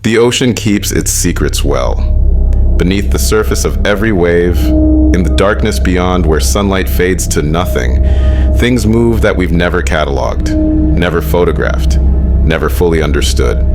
The ocean keeps its secrets well. Beneath the surface of every wave, in the darkness beyond where sunlight fades to nothing, things move that we've never cataloged, never photographed, never fully understood.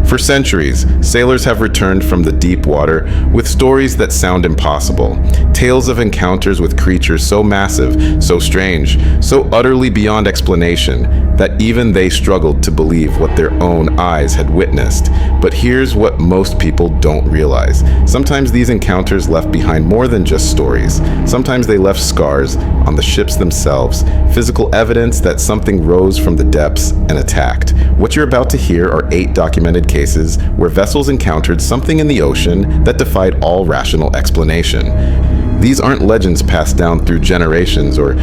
For centuries, sailors have returned from the deep water with stories that sound impossible, tales of encounters with creatures so massive, so strange, so utterly beyond explanation that even they struggled to believe what their own eyes had witnessed. But here's what most people don't realize. Sometimes these encounters left behind more than just stories. Sometimes they left scars on the ships themselves, physical evidence that something rose from the depths and attacked. What you're about to hear are 8 documented cases where vessels encountered something in the ocean that defied all rational explanation. These aren't legends passed down through generations or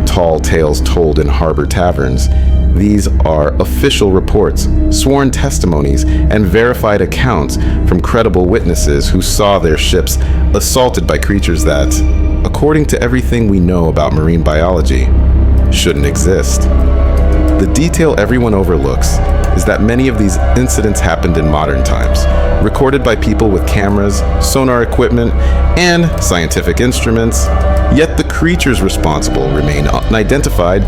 tall tales told in harbor taverns. These are official reports, sworn testimonies, and verified accounts from credible witnesses who saw their ships assaulted by creatures that, according to everything we know about marine biology, shouldn't exist. The detail everyone overlooks is that many of these incidents happened in modern times, recorded by people with cameras, sonar equipment, and scientific instruments, yet the creatures responsible remain unidentified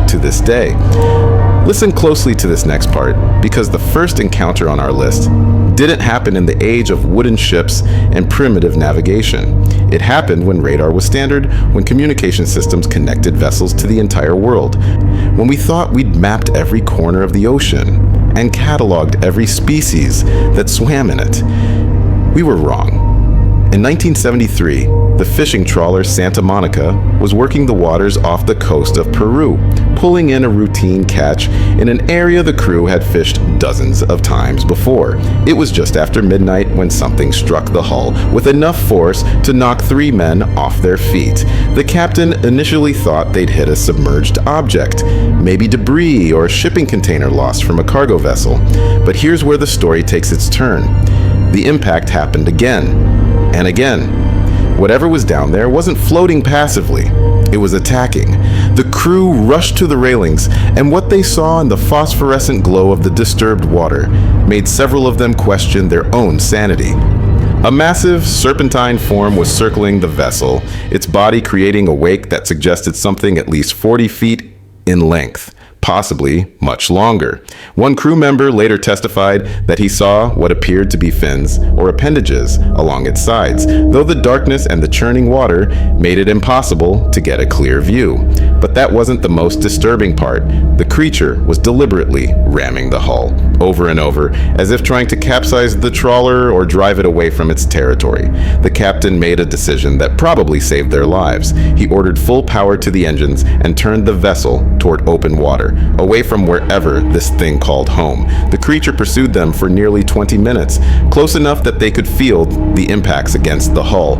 to this day. Listen closely to this next part, because the first encounter on our list didn't happen in the age of wooden ships and primitive navigation. It happened when radar was standard, when communication systems connected vessels to the entire world, when we thought we'd mapped every corner of the ocean and cataloged every species that swam in it. We were wrong. In 1973, the fishing trawler Santa Monica was working the waters off the coast of Peru, pulling in a routine catch in an area the crew had fished dozens of times before. It was just after midnight when something struck the hull with enough force to knock 3 men off their feet. The captain initially thought they'd hit a submerged object, maybe debris or a shipping container lost from a cargo vessel. But here's where the story takes its turn. The impact happened again. And again, whatever was down there wasn't floating passively. It was attacking. The crew rushed to the railings, and what they saw in the phosphorescent glow of the disturbed water made several of them question their own sanity. A massive serpentine form was circling the vessel, its body creating a wake that suggested something at least 40 feet in length, possibly much longer. One crew member later testified that he saw what appeared to be fins or appendages along its sides, though the darkness and the churning water made it impossible to get a clear view. But that wasn't the most disturbing part. The creature was deliberately ramming the hull over and over, as if trying to capsize the trawler or drive it away from its territory. The captain made a decision that probably saved their lives. He ordered full power to the engines and turned the vessel toward open water, away from wherever this thing called home. The creature pursued them for nearly 20 minutes, close enough that they could feel the impacts against the hull,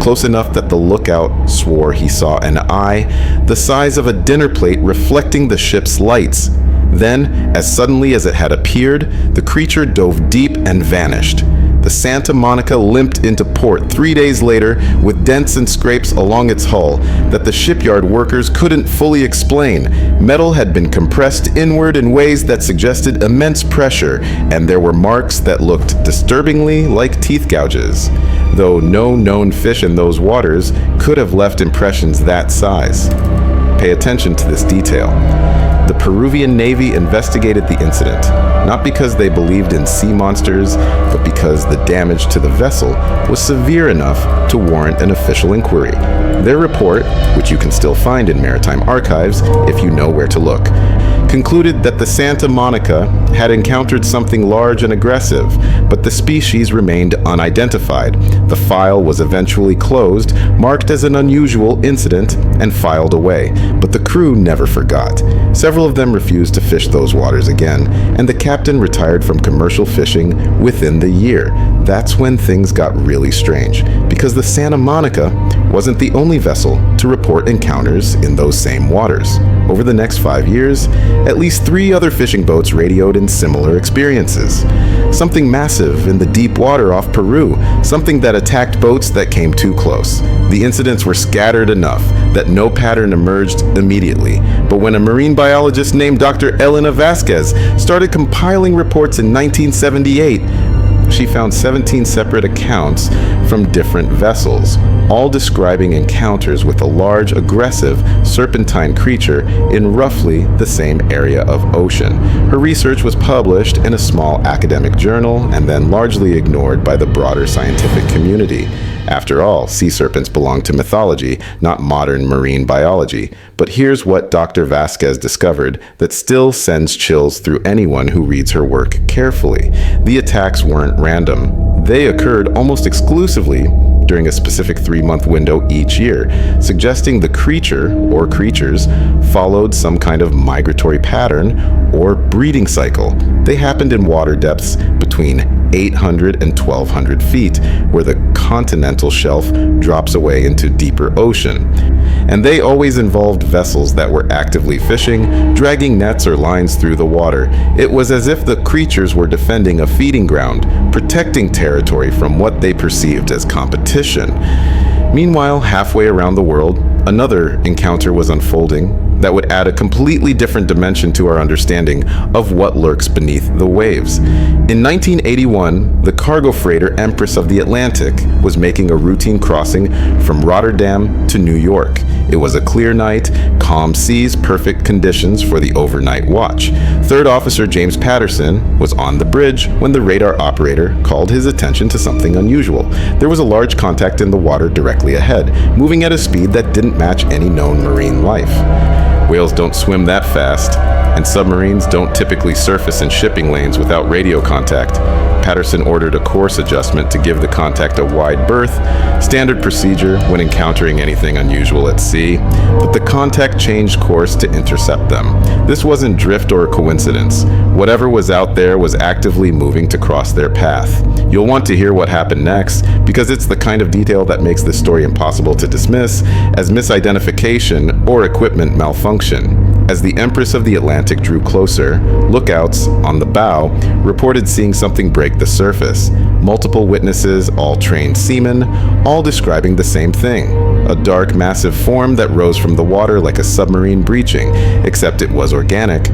close enough that the lookout swore he saw an eye the size of a dinner plate reflecting the ship's lights. Then, as suddenly as it had appeared, the creature dove deep and vanished. The Santa Monica limped into port 3 days later with dents and scrapes along its hull that the shipyard workers couldn't fully explain. Metal had been compressed inward in ways that suggested immense pressure, and there were marks that looked disturbingly like teeth gouges, though no known fish in those waters could have left impressions that size. Pay attention to this detail. The Peruvian Navy investigated the incident, not because they believed in sea monsters, but because the damage to the vessel was severe enough to warrant an official inquiry. Their report, which you can still find in maritime archives if you know where to look, concluded that the Santa Monica had encountered something large and aggressive, but the species remained unidentified. The file was eventually closed, marked as an unusual incident, and filed away, but the crew never forgot. Several of them refused to fish those waters again, and the captain retired from commercial fishing within the year. That's when things got really strange, because the Santa Monica wasn't the only vessel to report encounters in those same waters. Over the next 5 years, at least 3 other fishing boats radioed in similar experiences. Something massive in the deep water off Peru, something that attacked boats that came too close. The incidents were scattered enough that no pattern emerged immediately, but when a marine biologist named Dr. Elena Vasquez started compiling reports in 1978, she found 17 separate accounts from different vessels, all describing encounters with a large, aggressive, serpentine creature in roughly the same area of ocean. Her research was published in a small academic journal and then largely ignored by the broader scientific community. After all, sea serpents belong to mythology, not modern marine biology. But here's what Dr. Vasquez discovered that still sends chills through anyone who reads her work carefully. The attacks weren't random. They occurred almost exclusively during a specific 3-month window each year, suggesting the creature or creatures followed some kind of migratory pattern or breeding cycle. They happened in water depths between 800 and 1,200 feet, where the continental shelf drops away into deeper ocean. And they always involved vessels that were actively fishing, dragging nets or lines through the water. It was as if the creatures were defending a feeding ground, protecting territory from what they perceived as competition. Meanwhile, halfway around the world, another encounter was unfolding that would add a completely different dimension to our understanding of what lurks beneath the waves. In 1981, the cargo freighter Empress of the Atlantic was making a routine crossing from Rotterdam to New York. It was a clear night, calm seas, perfect conditions for the overnight watch. Third Officer James Patterson was on the bridge when the radar operator called his attention to something unusual. There was a large contact in the water directly ahead, moving at a speed that didn't match any known marine life. Whales don't swim that fast, and submarines don't typically surface in shipping lanes without radio contact. Patterson ordered a course adjustment to give the contact a wide berth, standard procedure when encountering anything unusual at sea, but the contact changed course to intercept them. This wasn't drift or a coincidence. Whatever was out there was actively moving to cross their path. You'll want to hear what happened next, because it's the kind of detail that makes this story impossible to dismiss as misidentification or equipment malfunction. As the Empress of the Atlantic drew closer, lookouts on the bow reported seeing something break the surface. Multiple witnesses, all trained seamen, all describing the same thing. A dark, massive form that rose from the water like a submarine breaching, except it was organic,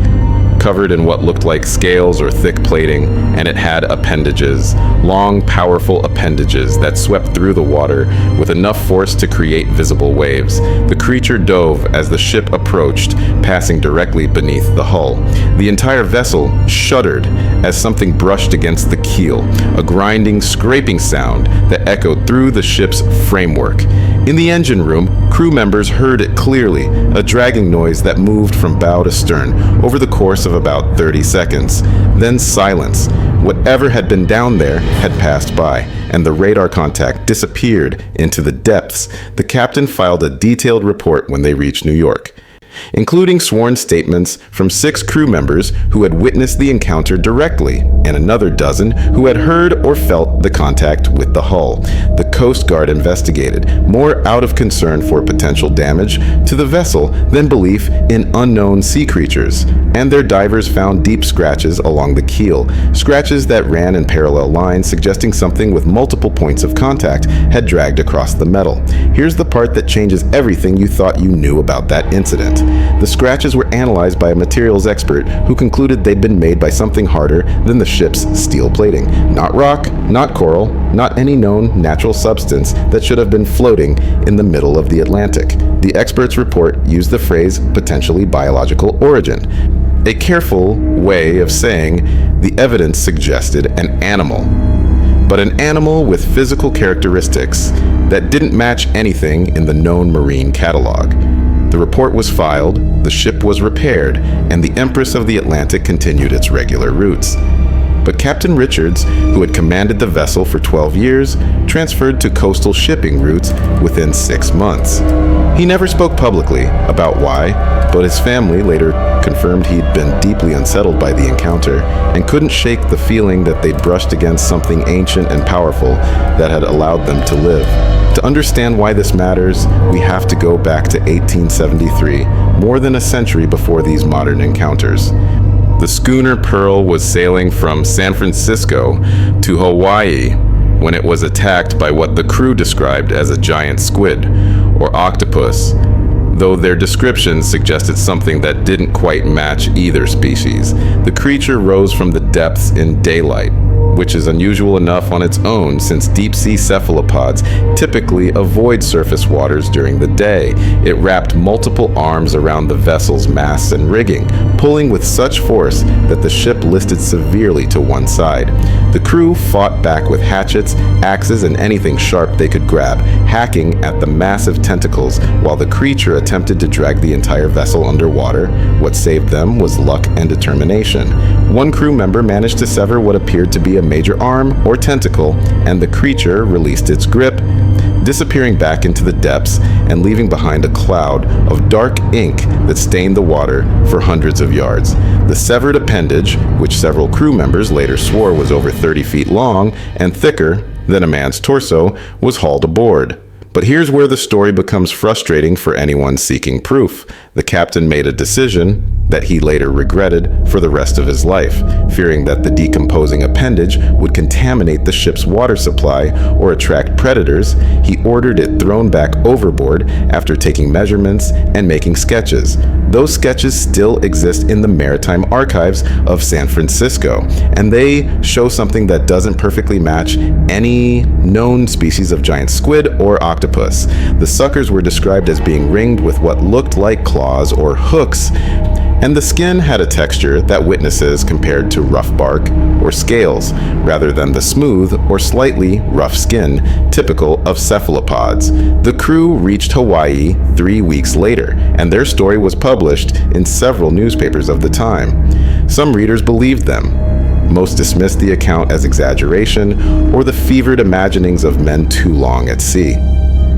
covered in what looked like scales or thick plating, and it had appendages, long, powerful appendages that swept through the water with enough force to create visible waves. The creature dove as the ship approached, passing directly beneath the hull. The entire vessel shuddered as something brushed against the keel, a grinding, scraping sound that echoed through the ship's framework. In the engine room, crew members heard it clearly, a dragging noise that moved from bow to stern over the course of about 30 seconds. Then silence. Whatever had been down there had passed by, and the radar contact disappeared into the depths. The captain filed a detailed report when they reached New York, including sworn statements from 6 crew members who had witnessed the encounter directly, and another dozen who had heard or felt the contact with the hull. The Coast Guard investigated, more out of concern for potential damage to the vessel than belief in unknown sea creatures, and their divers found deep scratches along the keel, scratches that ran in parallel lines, suggesting something with multiple points of contact had dragged across the metal. Here's the part that changes everything you thought you knew about that incident. The scratches were analyzed by a materials expert who concluded they'd been made by something harder than the ship's steel plating. Not rock, not coral, not any known natural substance that should have been floating in the middle of the Atlantic. The expert's report used the phrase potentially biological origin, a careful way of saying the evidence suggested an animal, but an animal with physical characteristics that didn't match anything in the known marine catalog. The report was filed, the ship was repaired, and the Empress of the Atlantic continued its regular routes. But Captain Richards, who had commanded the vessel for 12 years, transferred to coastal shipping routes within 6 months. He never spoke publicly about why, but his family later confirmed he'd been deeply unsettled by the encounter and couldn't shake the feeling that they'd brushed against something ancient and powerful that had allowed them to live. To understand why this matters, we have to go back to 1873, more than a century before these modern encounters. The schooner Pearl was sailing from San Francisco to Hawaii when it was attacked by what the crew described as a giant squid, or octopus, though their descriptions suggested something that didn't quite match either species. The creature rose from the depths in daylight, which is unusual enough on its own since deep-sea cephalopods typically avoid surface waters during the day. It wrapped multiple arms around the vessel's masts and rigging, pulling with such force that the ship listed severely to one side. The crew fought back with hatchets, axes, and anything sharp they could grab, hacking at the massive tentacles while the creature attempted to drag the entire vessel underwater. What saved them was luck and determination. One crew member managed to sever what appeared to be a major arm or tentacle, and the creature released its grip, disappearing back into the depths and leaving behind a cloud of dark ink that stained the water for hundreds of yards. The severed appendage, which several crew members later swore was over 30 feet long and thicker than a man's torso, was hauled aboard. But here's where the story becomes frustrating for anyone seeking proof. The captain made a decision that he later regretted for the rest of his life, fearing that the decomposing appendage would contaminate the ship's water supply or attract predators. He ordered it thrown back overboard after taking measurements and making sketches. Those sketches still exist in the Maritime Archives of San Francisco, and they show something that doesn't perfectly match any known species of giant squid or octopus. The suckers were described as being ringed with what looked like claws or hooks, and the skin had a texture that witnesses compared to rough bark or scales, rather than the smooth or slightly rough skin typical of cephalopods. The crew reached Hawaii 3 weeks later, and their story was published in several newspapers of the time. Some readers believed them. Most dismissed the account as exaggeration or the fevered imaginings of men too long at sea.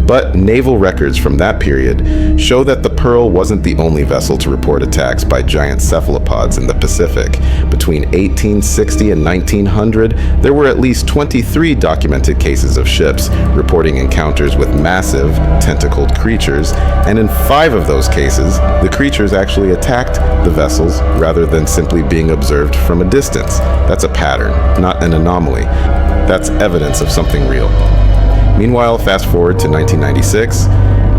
But naval records from that period show that the Pearl wasn't the only vessel to report attacks by giant cephalopods in the Pacific. Between 1860 and 1900, there were at least 23 documented cases of ships reporting encounters with massive, tentacled creatures, and in 5 of those cases, the creatures actually attacked the vessels rather than simply being observed from a distance. That's a pattern, not an anomaly. That's evidence of something real. Meanwhile, fast forward to 1996,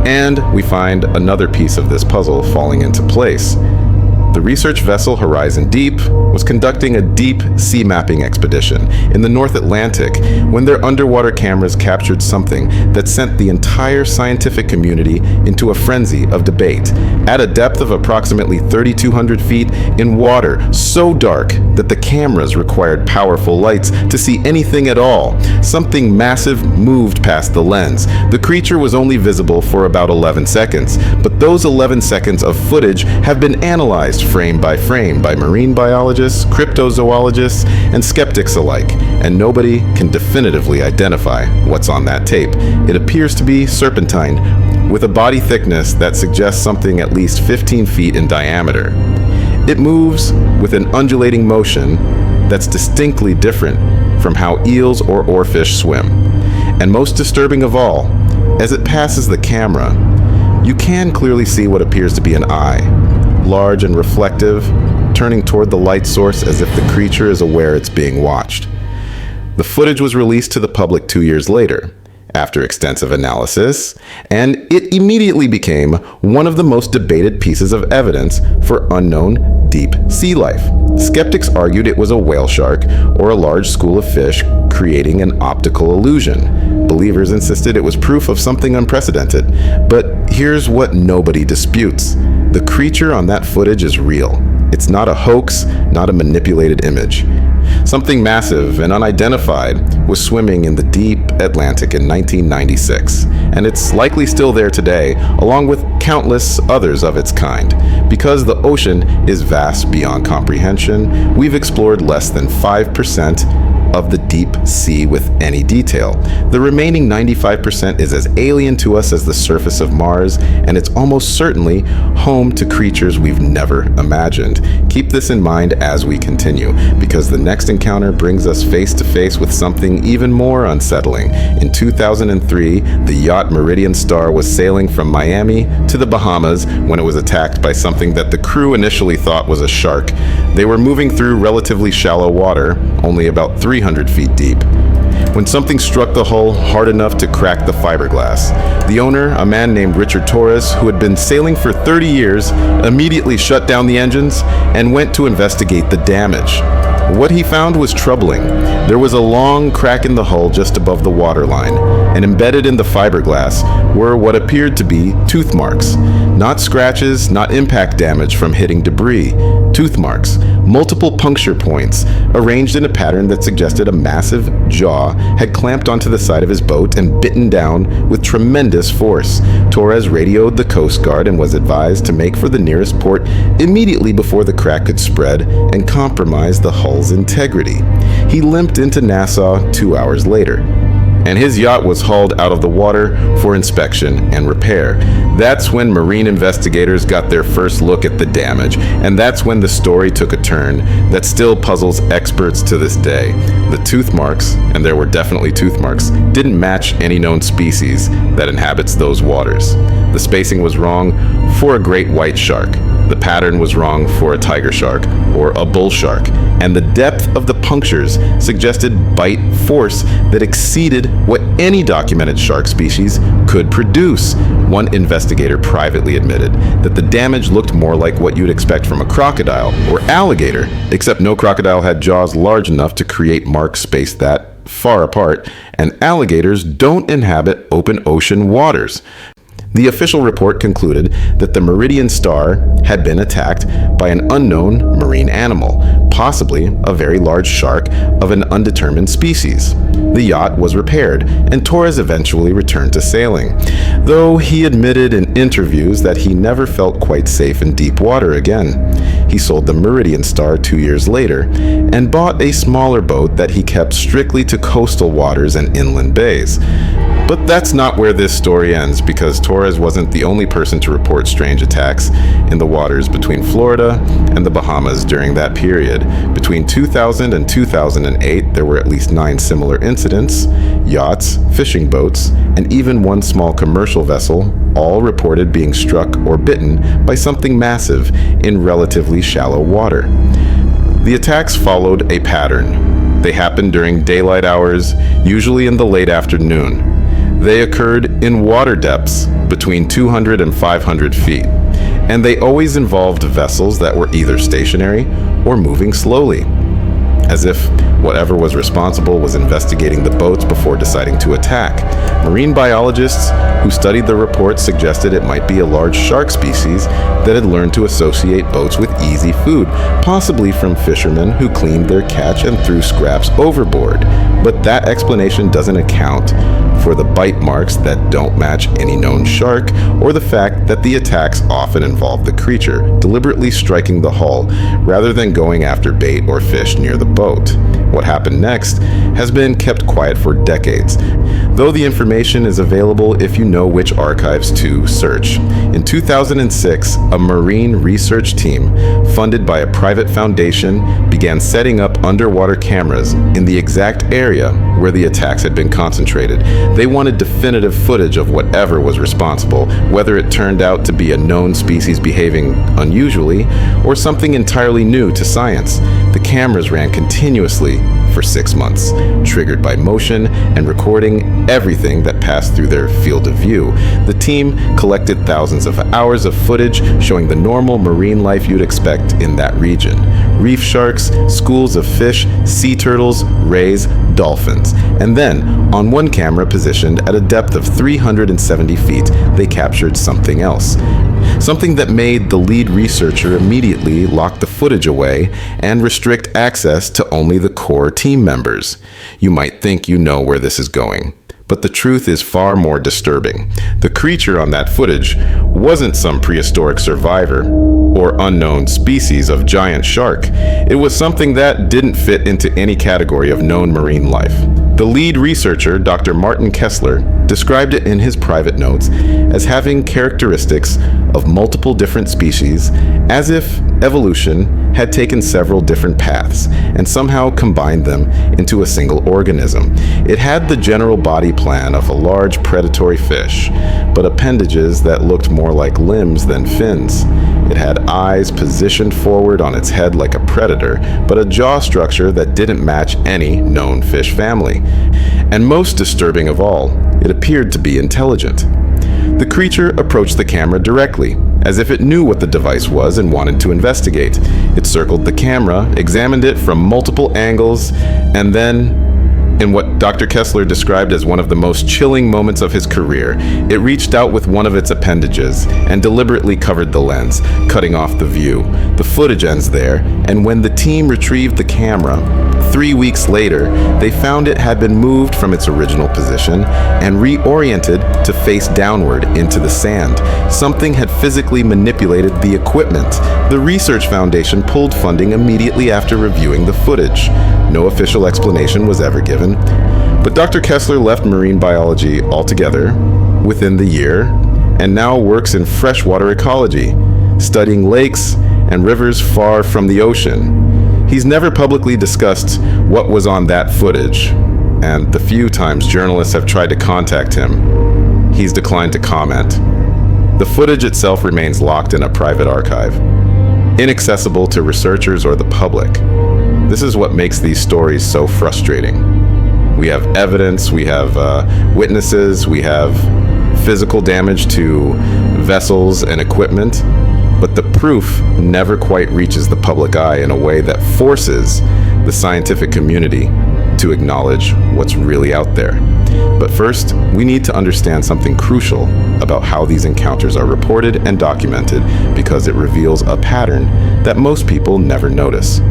and we find another piece of this puzzle falling into place. The research vessel Horizon Deep was conducting a deep sea mapping expedition in the North Atlantic when their underwater cameras captured something that sent the entire scientific community into a frenzy of debate. At a depth of approximately 3,200 feet in water so dark that the cameras required powerful lights to see anything at all, something massive moved past the lens. The creature was only visible for about 11 seconds, but those 11 seconds of footage have been analyzed frame by frame by marine biologists, cryptozoologists, and skeptics alike, and nobody can definitively identify what's on that tape. It appears to be serpentine, with a body thickness that suggests something at least 15 feet in diameter. It moves with an undulating motion that's distinctly different from how eels or oarfish swim. And most disturbing of all, as it passes the camera, you can clearly see what appears to be an eye, large and reflective, turning toward the light source as if the creature is aware it's being watched. The footage was released to the public 2 years later, after extensive analysis, and it immediately became one of the most debated pieces of evidence for unknown deep sea life. Skeptics argued it was a whale shark or a large school of fish creating an optical illusion. Believers insisted it was proof of something unprecedented. But here's what nobody disputes. The creature on that footage is real. It's not a hoax, not a manipulated image. Something massive and unidentified was swimming in the deep Atlantic in 1996, and it's likely still there today, along with countless others of its kind. Because the ocean is vast beyond comprehension, we've explored less than 5% of the deep sea with any detail. The remaining 95% is as alien to us as the surface of Mars, and it's almost certainly home to creatures we've never imagined. Keep this in mind as we continue, because the next encounter brings us face to face with something even more unsettling. In 2003, the yacht Meridian Star was sailing from Miami to the Bahamas when it was attacked by something that the crew initially thought was a shark. They were moving through relatively shallow water, only about 300 feet deep, when something struck the hull hard enough to crack the fiberglass. The owner, a man named Richard Torres, who had been sailing for 30 years, immediately shut down the engines and went to investigate the damage. What he found was troubling. There was a long crack in the hull just above the waterline, and embedded in the fiberglass were what appeared to be tooth marks. Not scratches, not impact damage from hitting debris. Tooth marks, multiple puncture points, arranged in a pattern that suggested a massive jaw had clamped onto the side of his boat and bitten down with tremendous force. Torres radioed the Coast Guard and was advised to make for the nearest port immediately before the crack could spread and compromise the hull's integrity. He limped into Nassau 2 hours later, and his yacht was hauled out of the water for inspection and repair. That's when marine investigators got their first look at the damage, and that's when the story took a turn that still puzzles experts to this day. The tooth marks, and there were definitely tooth marks, didn't match any known species that inhabits those waters. The spacing was wrong for a great white shark. The pattern was wrong for a tiger shark or a bull shark, and the depth of the punctures suggested bite force that exceeded what any documented shark species could produce. One investigator privately admitted that the damage looked more like what you'd expect from a crocodile or alligator, except no crocodile had jaws large enough to create marks spaced that far apart, and alligators don't inhabit open ocean waters. The official report concluded that the Meridian Star had been attacked by an unknown marine animal, possibly a very large shark of an undetermined species. The yacht was repaired, and Torres eventually returned to sailing, though he admitted in interviews that he never felt quite safe in deep water again. He sold the Meridian Star 2 years later and bought a smaller boat that he kept strictly to coastal waters and inland bays. But that's not where this story ends, because Torres wasn't the only person to report strange attacks in the waters between Florida and the Bahamas during that period. Between 2000 and 2008, there were at least 9 similar incidents. Yachts, fishing boats, and even one small commercial vessel all reported being struck or bitten by something massive in relatively shallow water. The attacks followed a pattern. They happened during daylight hours, usually in the late afternoon. They occurred in water depths between 200 and 500 feet, and they always involved vessels that were either stationary or moving slowly, as if whatever was responsible was investigating the boats before deciding to attack. Marine biologists who studied the report suggested it might be a large shark species that had learned to associate boats with easy food, possibly from fishermen who cleaned their catch and threw scraps overboard. But that explanation doesn't account for the bite marks that don't match any known shark, or the fact that the attacks often involve the creature deliberately striking the hull rather than going after bait or fish near the boat. What happened next has been kept quiet for decades, though the information is available if you know which archives to search. In 2006, a marine research team funded by a private foundation began setting up underwater cameras in the exact area where the attacks had been concentrated. They wanted definitive footage of whatever was responsible, whether it turned out to be a known species behaving unusually or something entirely new to science. The cameras ran continuously for 6 months, triggered by motion and recording everything that passed through their field of view. The team collected thousands of hours of footage showing the normal marine life you'd expect in that region. Reef sharks, schools of fish, sea turtles, rays, dolphins. And then, on one camera positioned at a depth of 370 feet, they captured something else. Something that made the lead researcher immediately lock the footage away and restrict access to only the core team members. You might think you know where this is going, but the truth is far more disturbing. The creature on that footage wasn't some prehistoric survivor or unknown species of giant shark. It was something that didn't fit into any category of known marine life. The lead researcher, Dr. Martin Kessler, described it in his private notes as having characteristics of multiple different species, as if evolution had taken several different paths and somehow combined them into a single organism. It had the general body plan of a large predatory fish, but appendages that looked more like limbs than fins. It had eyes positioned forward on its head like a predator, but a jaw structure that didn't match any known fish family. And most disturbing of all, it appeared to be intelligent. The creature approached the camera directly, as if it knew what the device was and wanted to investigate. It circled the camera, examined it from multiple angles, and then, in what Dr. Kessler described as one of the most chilling moments of his career, it reached out with one of its appendages and deliberately covered the lens, cutting off the view. The footage ends there, and when the team retrieved the camera, 3 weeks later, they found it had been moved from its original position and reoriented to face downward into the sand. Something had physically manipulated the equipment. The Research Foundation pulled funding immediately after reviewing the footage. No official explanation was ever given, but Dr. Kessler left marine biology altogether within the year and now works in freshwater ecology, studying lakes and rivers far from the ocean. He's never publicly discussed what was on that footage, and the few times journalists have tried to contact him, he's declined to comment. The footage itself remains locked in a private archive, inaccessible to researchers or the public. This is what makes these stories so frustrating. We have evidence, we have witnesses, we have physical damage to vessels and equipment, but the proof never quite reaches the public eye in a way that forces the scientific community to acknowledge what's really out there. But first, we need to understand something crucial about how these encounters are reported and documented, because it reveals a pattern that most people never notice.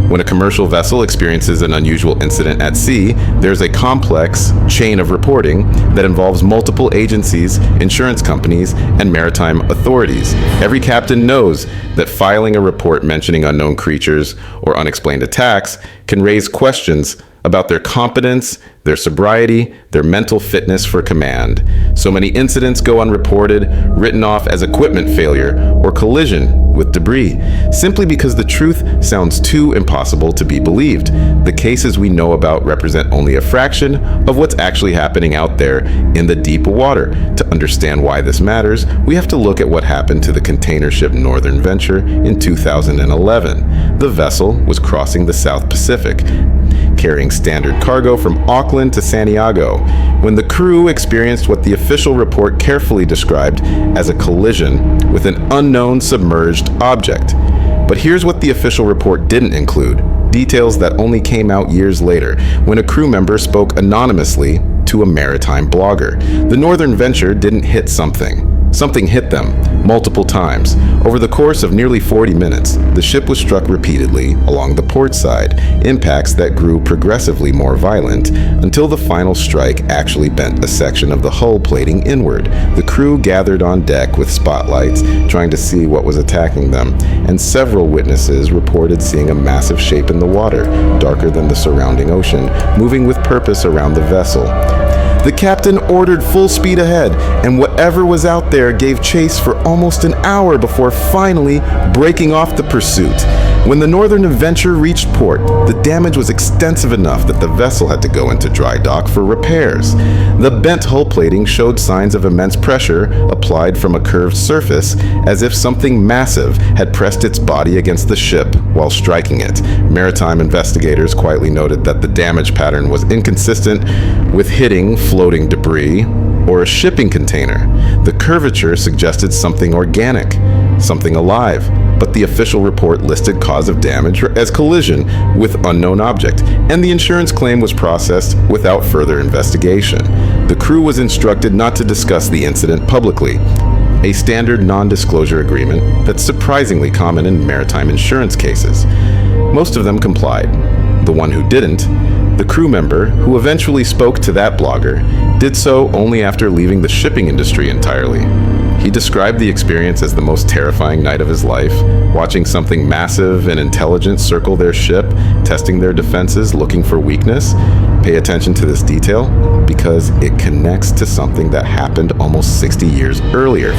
When a commercial vessel experiences an unusual incident at sea, there's a complex chain of reporting that involves multiple agencies, insurance companies, and maritime authorities. Every captain knows that filing a report mentioning unknown creatures or unexplained attacks can raise questions about their competence, their sobriety, their mental fitness for command. So many incidents go unreported, written off as equipment failure or collision with debris, simply because the truth sounds too impossible to be believed. The cases we know about represent only a fraction of what's actually happening out there in the deep water. To understand why this matters, we have to look at what happened to the container ship Northern Venture in 2011. The vessel was crossing the South Pacific, carrying standard cargo from Auckland to Santiago, when the crew experienced what the official report carefully described as a collision with an unknown submerged object. But here's what the official report didn't include: details that only came out years later, when a crew member spoke anonymously to a maritime blogger. The Northern Venture didn't hit something. Something hit them multiple times. Over the course of nearly 40 minutes, the ship was struck repeatedly along the port side, impacts that grew progressively more violent until the final strike actually bent a section of the hull plating inward. The crew gathered on deck with spotlights, trying to see what was attacking them, and several witnesses reported seeing a massive shape in the water, darker than the surrounding ocean, moving with purpose around the vessel. The captain ordered full speed ahead, and whatever was out there gave chase for almost an hour before finally breaking off the pursuit. When the Northern Venture reached port, the damage was extensive enough that the vessel had to go into dry dock for repairs. The bent hull plating showed signs of immense pressure applied from a curved surface, as if something massive had pressed its body against the ship while striking it. Maritime investigators quietly noted that the damage pattern was inconsistent with hitting floating debris or a shipping container. The curvature suggested something organic, something alive, but the official report listed cause of damage as collision with unknown object, and the insurance claim was processed without further investigation. The crew was instructed not to discuss the incident publicly, a standard non-disclosure agreement that's surprisingly common in maritime insurance cases. Most of them complied. The one who didn't, the crew member who eventually spoke to that blogger, did so only after leaving the shipping industry entirely. He described the experience as the most terrifying night of his life, watching something massive and intelligent circle their ship, testing their defenses, looking for weakness. Pay attention to this detail because it connects to something that happened almost 60 years earlier.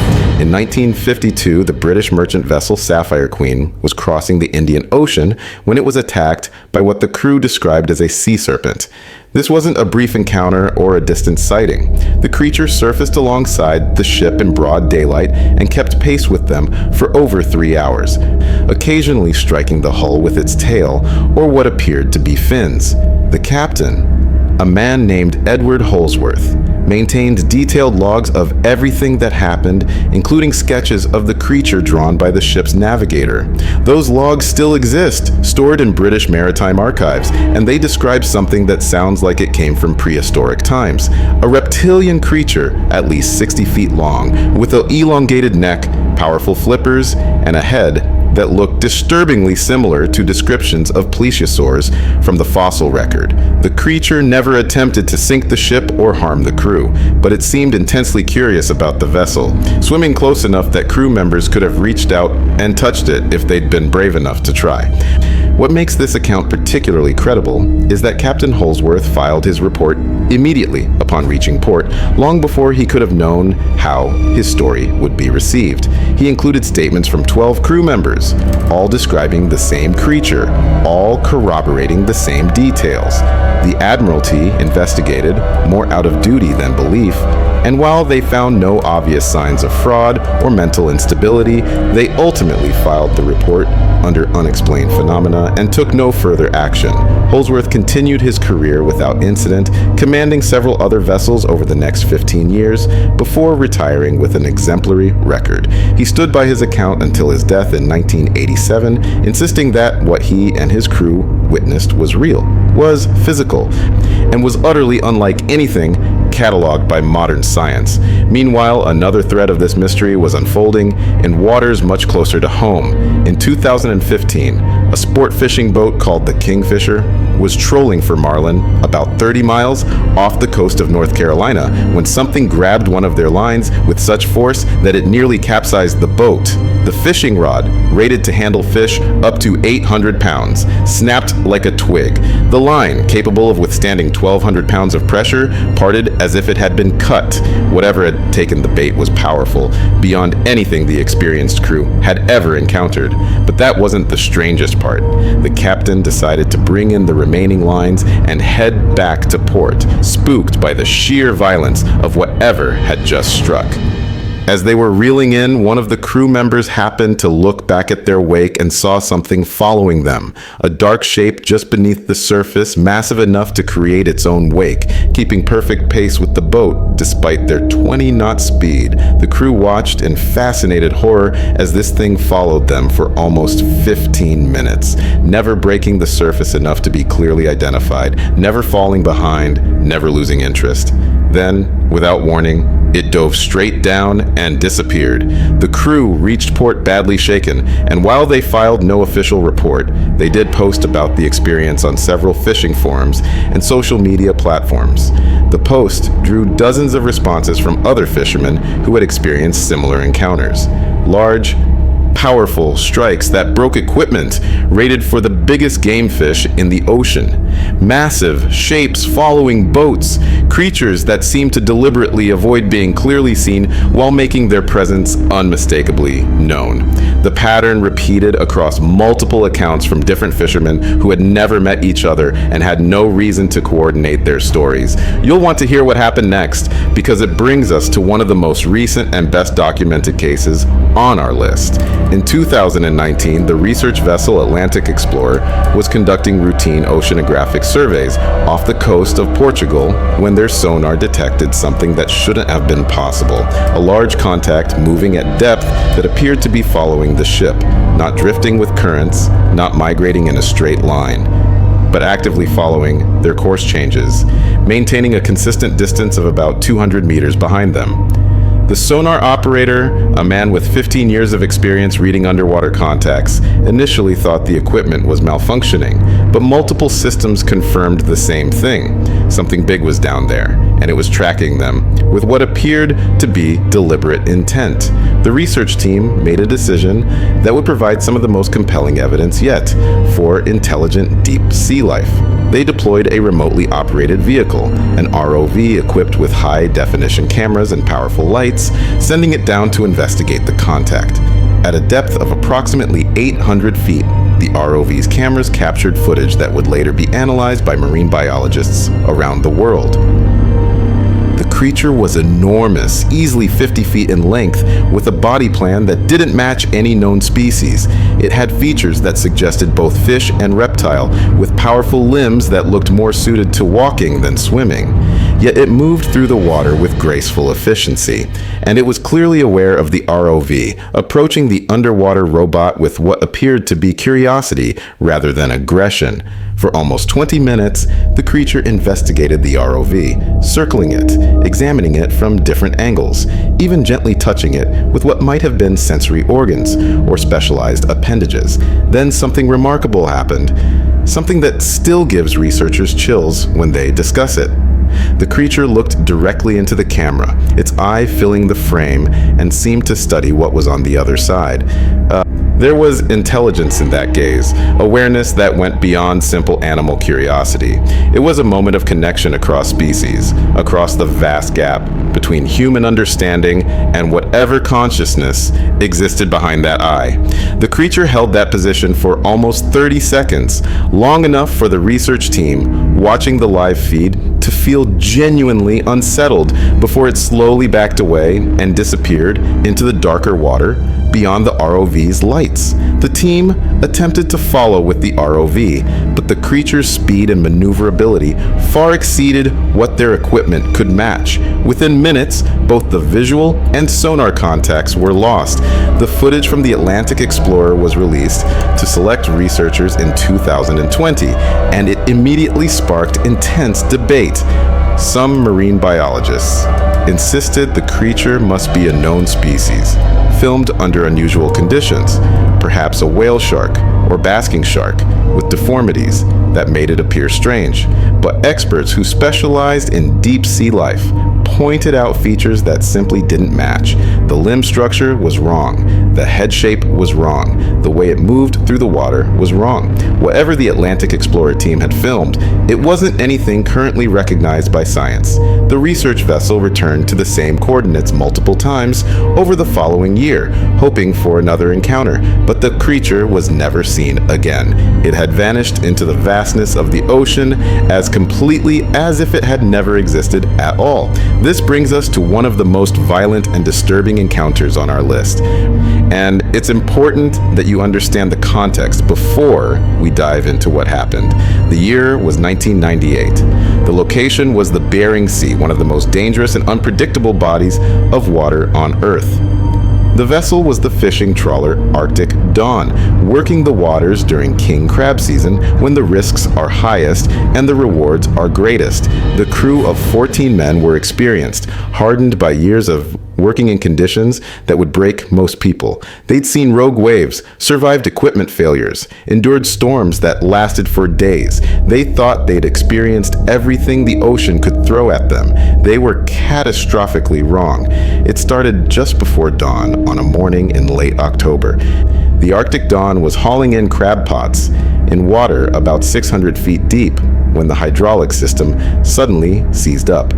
In 1952, the British merchant vessel Sapphire Queen was crossing the Indian Ocean when it was attacked by what the crew described as a sea serpent. This wasn't a brief encounter or a distant sighting. The creature surfaced alongside the ship in broad daylight and kept pace with them for over 3 hours, occasionally striking the hull with its tail or what appeared to be fins. The captain a man named Edward Holsworth maintained detailed logs of everything that happened, including sketches of the creature drawn by the ship's navigator. Those logs still exist, stored in British maritime archives, and they describe something that sounds like it came from prehistoric times. A reptilian creature, at least 60 feet long, with an elongated neck, powerful flippers, and a head that looked disturbingly similar to descriptions of plesiosaurs from the fossil record. The creature never attempted to sink the ship or harm the crew, but it seemed intensely curious about the vessel, swimming close enough that crew members could have reached out and touched it if they'd been brave enough to try. What makes this account particularly credible is that Captain Holsworth filed his report immediately upon reaching port, long before he could have known how his story would be received. He included statements from 12 crew members, all describing the same creature, all corroborating the same details. The Admiralty investigated, more out of duty than belief, and while they found no obvious signs of fraud or mental instability, they ultimately filed the report under unexplained phenomena and took no further action. Holsworth continued his career without incident, commanding several other vessels over the next 15 years before retiring with an exemplary record. He stood by his account until his death in 1987, insisting that what he and his crew witnessed was real, was physical, and was utterly unlike anything cataloged by modern science. Meanwhile, another thread of this mystery was unfolding in waters much closer to home. In 2015, a sport fishing boat called the Kingfisher was trolling for marlin about 30 miles off the coast of North Carolina when something grabbed one of their lines with such force that it nearly capsized the boat. The fishing rod, rated to handle fish up to 800 pounds, snapped like a twig. The line, capable of withstanding 1,200 pounds of pressure, parted as if it had been cut. Whatever had taken the bait was powerful, beyond anything the experienced crew had ever encountered. But that wasn't the strangest part. The captain decided to bring in the remaining lines and head back to port, spooked by the sheer violence of whatever had just struck. As they were reeling in, one of the crew members happened to look back at their wake and saw something following them. A dark shape just beneath the surface, massive enough to create its own wake, keeping perfect pace with the boat despite their 20-knot speed. The crew watched in fascinated horror as this thing followed them for almost 15 minutes, never breaking the surface enough to be clearly identified, never falling behind, never losing interest. Then, without warning, it dove straight down and disappeared. The crew reached port badly shaken, and while they filed no official report, they did post about the experience on several fishing forums and social media platforms. The post drew dozens of responses from other fishermen who had experienced similar encounters. Large, powerful strikes that broke equipment rated for the biggest game fish in the ocean. Massive shapes following boats, creatures that seemed to deliberately avoid being clearly seen while making their presence unmistakably known. The pattern repeated across multiple accounts from different fishermen who had never met each other and had no reason to coordinate their stories. You'll want to hear what happened next because it brings us to one of the most recent and best documented cases on our list. In 2019, the research vessel Atlantic Explorer was conducting routine oceanographic surveys off the coast of Portugal when their sonar detected something that shouldn't have been possible. A large contact moving at depth that appeared to be following the ship, not drifting with currents, not migrating in a straight line, but actively following their course changes, maintaining a consistent distance of about 200 meters behind them. The sonar operator, a man with 15 years of experience reading underwater contacts, initially thought the equipment was malfunctioning, but multiple systems confirmed the same thing. Something big was down there, and it was tracking them with what appeared to be deliberate intent. The research team made a decision that would provide some of the most compelling evidence yet for intelligent deep sea life. They deployed a remotely operated vehicle, an ROV equipped with high-definition cameras and powerful lights, sending it down to investigate the contact. At a depth of approximately 800 feet, the ROV's cameras captured footage that would later be analyzed by marine biologists around the world. The creature was enormous, easily 50 feet in length, with a body plan that didn't match any known species. It had features that suggested both fish and reptile, with powerful limbs that looked more suited to walking than swimming. Yet it moved through the water with graceful efficiency, and it was clearly aware of the ROV, approaching the underwater robot with what appeared to be curiosity rather than aggression. For almost 20 minutes, the creature investigated the ROV, circling it, examining it from different angles, even gently touching it with what might have been sensory organs or specialized appendages. Then something remarkable happened, something that still gives researchers chills when they discuss it. The creature looked directly into the camera, its eye filling the frame, and seemed to study what was on the other side. There was intelligence in that gaze, awareness that went beyond simple animal curiosity. It was a moment of connection across species, across the vast gap between human understanding and whatever consciousness existed behind that eye. The creature held that position for almost 30 seconds, long enough for the research team watching the live feed to feel genuinely unsettled before it slowly backed away and disappeared into the darker water beyond the ROV's lights. The team attempted to follow with the ROV, but the creature's speed and maneuverability far exceeded what their equipment could match. Within minutes, both the visual and sonar contacts were lost. The footage from the Atlantic Explorer was released to select researchers in 2020, and it immediately sparked intense debate. Some marine biologists insisted the creature must be a known species, filmed under unusual conditions, perhaps a whale shark or basking shark with deformities that made it appear strange. But experts who specialized in deep sea life pointed out features that simply didn't match. The limb structure was wrong. The head shape was wrong. The way it moved through the water was wrong. Whatever the Atlantic Explorer team had filmed, it wasn't anything currently recognized by science. The research vessel returned to the same coordinates multiple times over the following year, hoping for another encounter, but the creature was never seen again. It had vanished into the vastness of the ocean as completely as if it had never existed at all. This brings us to one of the most violent and disturbing encounters on our list. And it's important that you understand the context before we dive into what happened. The year was 1998. The location was the Bering Sea, one of the most dangerous and unpredictable bodies of water on Earth. The vessel was the fishing trawler Arctic Dawn, working the waters during king crab season when the risks are highest and the rewards are greatest. The crew of 14 men were experienced, hardened by years of working in conditions that would break most people. They'd seen rogue waves, survived equipment failures, endured storms that lasted for days. They thought they'd experienced everything the ocean could throw at them. They were catastrophically wrong. It started just before dawn on a morning in late October. The Arctic Dawn was hauling in crab pots in water about 600 feet deep when the hydraulic system suddenly seized up.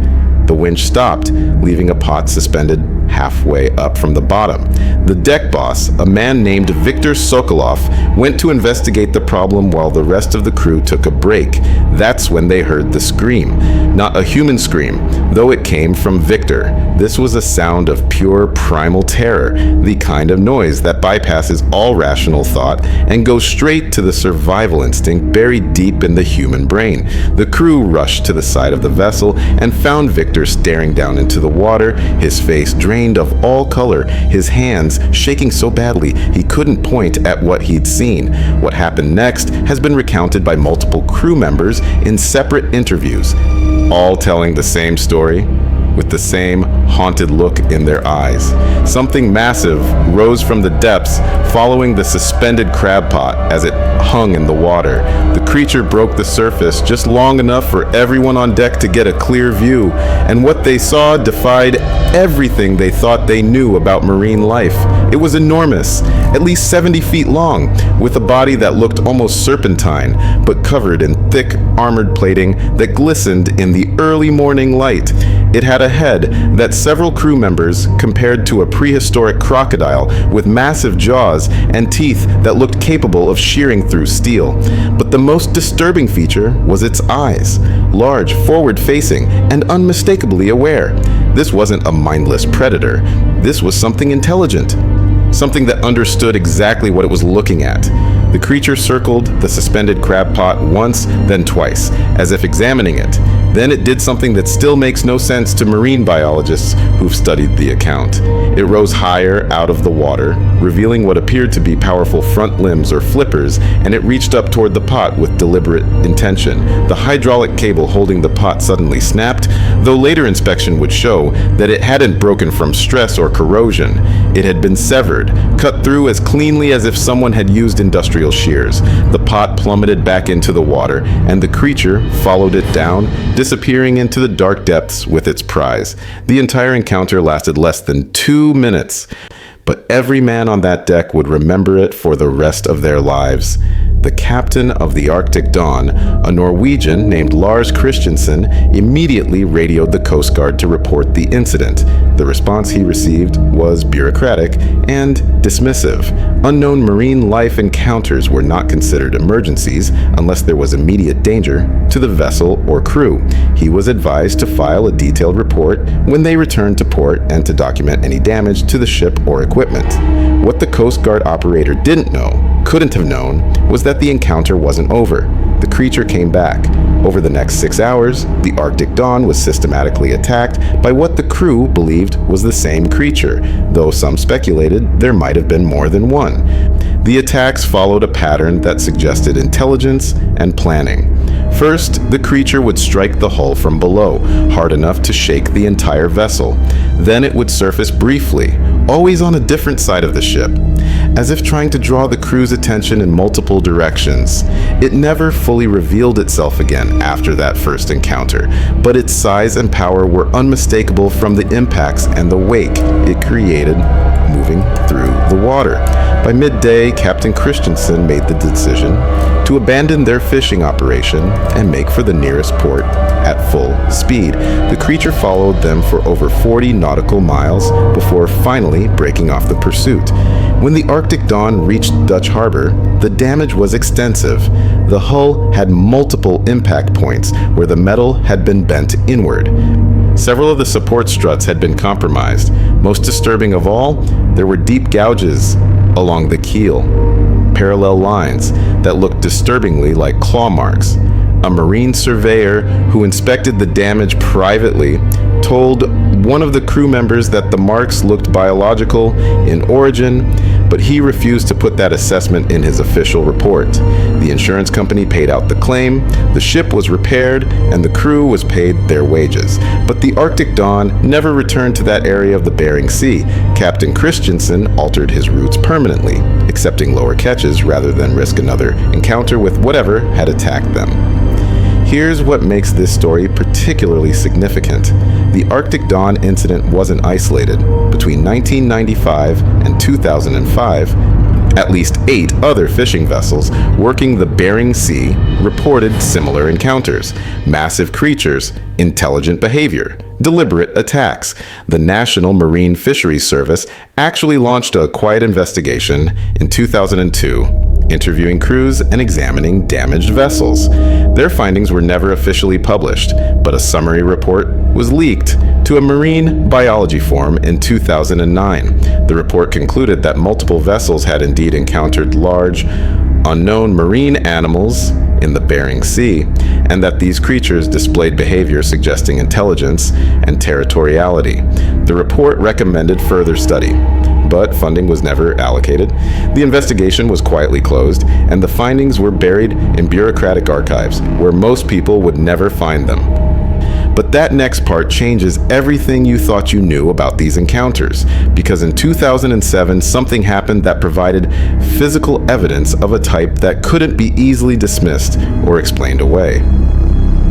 The winch stopped, leaving a pot suspended halfway up from the bottom. The deck boss, a man named Viktor Sokolov, went to investigate the problem while the rest of the crew took a break. That's when they heard the scream. Not a human scream, though it came from Viktor. This was a sound of pure primal terror, the kind of noise that bypasses all rational thought and goes straight to the survival instinct buried deep in the human brain. The crew rushed to the side of the vessel and found Viktor staring down into the water, his face drained of all color, his hands shaking so badly he couldn't point at what he'd seen. What happened next has been recounted by multiple crew members in separate interviews, all telling the same story with the same haunted look in their eyes. Something massive rose from the depths following the suspended crab pot as it hung in the water. The creature broke the surface just long enough for everyone on deck to get a clear view, and what they saw defied everything they thought they knew about marine life. It was enormous, at least 70 feet long, with a body that looked almost serpentine, but covered in thick armored plating that glistened in the early morning light. It had a head that several crew members compared to a prehistoric crocodile with massive jaws and teeth that looked capable of shearing through steel. But the most disturbing feature was its eyes, large, forward-facing, and unmistakably aware. This wasn't a mindless predator. This was something intelligent, something that understood exactly what it was looking at. The creature circled the suspended crab pot once, then twice, as if examining it. Then it did something that still makes no sense to marine biologists who've studied the account. It rose higher out of the water, revealing what appeared to be powerful front limbs or flippers, and it reached up toward the pot with deliberate intention. The hydraulic cable holding the pot suddenly snapped, though later inspection would show that it hadn't broken from stress or corrosion. It had been severed, cut through as cleanly as if someone had used industrial shears. The pot plummeted back into the water, and the creature followed it down, disappearing into the dark depths with its prize. The entire encounter lasted less than 2 minutes, but every man on that deck would remember it for the rest of their lives. The captain of the Arctic Dawn, a Norwegian named Lars Christensen, immediately radioed the Coast Guard to report the incident. The response he received was bureaucratic and dismissive. Unknown marine life encounters were not considered emergencies unless there was immediate danger to the vessel or crew. He was advised to file a detailed report when they returned to port and to document any damage to the ship or equipment. What the Coast Guard operator didn't know, couldn't have known, was that the encounter wasn't over. The creature came back. Over the next 6 hours, the Arctic Dawn was systematically attacked by what the crew believed was the same creature, though some speculated there might have been more than one. The attacks followed a pattern that suggested intelligence and planning. First, the creature would strike the hull from below, hard enough to shake the entire vessel. Then it would surface briefly, always on a different side of the ship, as if trying to draw the crew's attention in multiple directions. It never fully revealed itself again after that first encounter, but its size and power were unmistakable from the impacts and the wake it created moving through the water. By midday, Captain Christensen made the decision to abandon their fishing operation and make for the nearest port at full speed. The creature followed them for over 40 nautical miles before finally breaking off the pursuit. When the Arctic Dawn reached Dutch Harbor, the damage was extensive. The hull had multiple impact points where the metal had been bent inward. Several of the support struts had been compromised. Most disturbing of all, there were deep gouges along the keel, parallel lines that looked disturbingly like claw marks. A marine surveyor who inspected the damage privately told one of the crew members that the marks looked biological in origin, but he refused to put that assessment in his official report. The insurance company paid out the claim, the ship was repaired, and the crew was paid their wages. But the Arctic Dawn never returned to that area of the Bering Sea. Captain Christensen altered his routes permanently, accepting lower catches rather than risk another encounter with whatever had attacked them. Here's what makes this story particularly significant. The Arctic Dawn incident wasn't isolated. Between 1995 and 2005, at least 8 other fishing vessels working the Bering Sea reported similar encounters. Massive creatures, intelligent behavior, deliberate attacks. The National Marine Fisheries Service actually launched a quiet investigation in 2002, interviewing crews and examining damaged vessels. Their findings were never officially published, but a summary report was leaked to a marine biology forum in 2009. The report concluded that multiple vessels had indeed encountered large, unknown marine animals in the Bering Sea, and that these creatures displayed behavior suggesting intelligence and territoriality. The report recommended further study, but funding was never allocated. The investigation was quietly closed, and the findings were buried in bureaucratic archives, where most people would never find them. But that next part changes everything you thought you knew about these encounters, because in 2007, something happened that provided physical evidence of a type that couldn't be easily dismissed or explained away.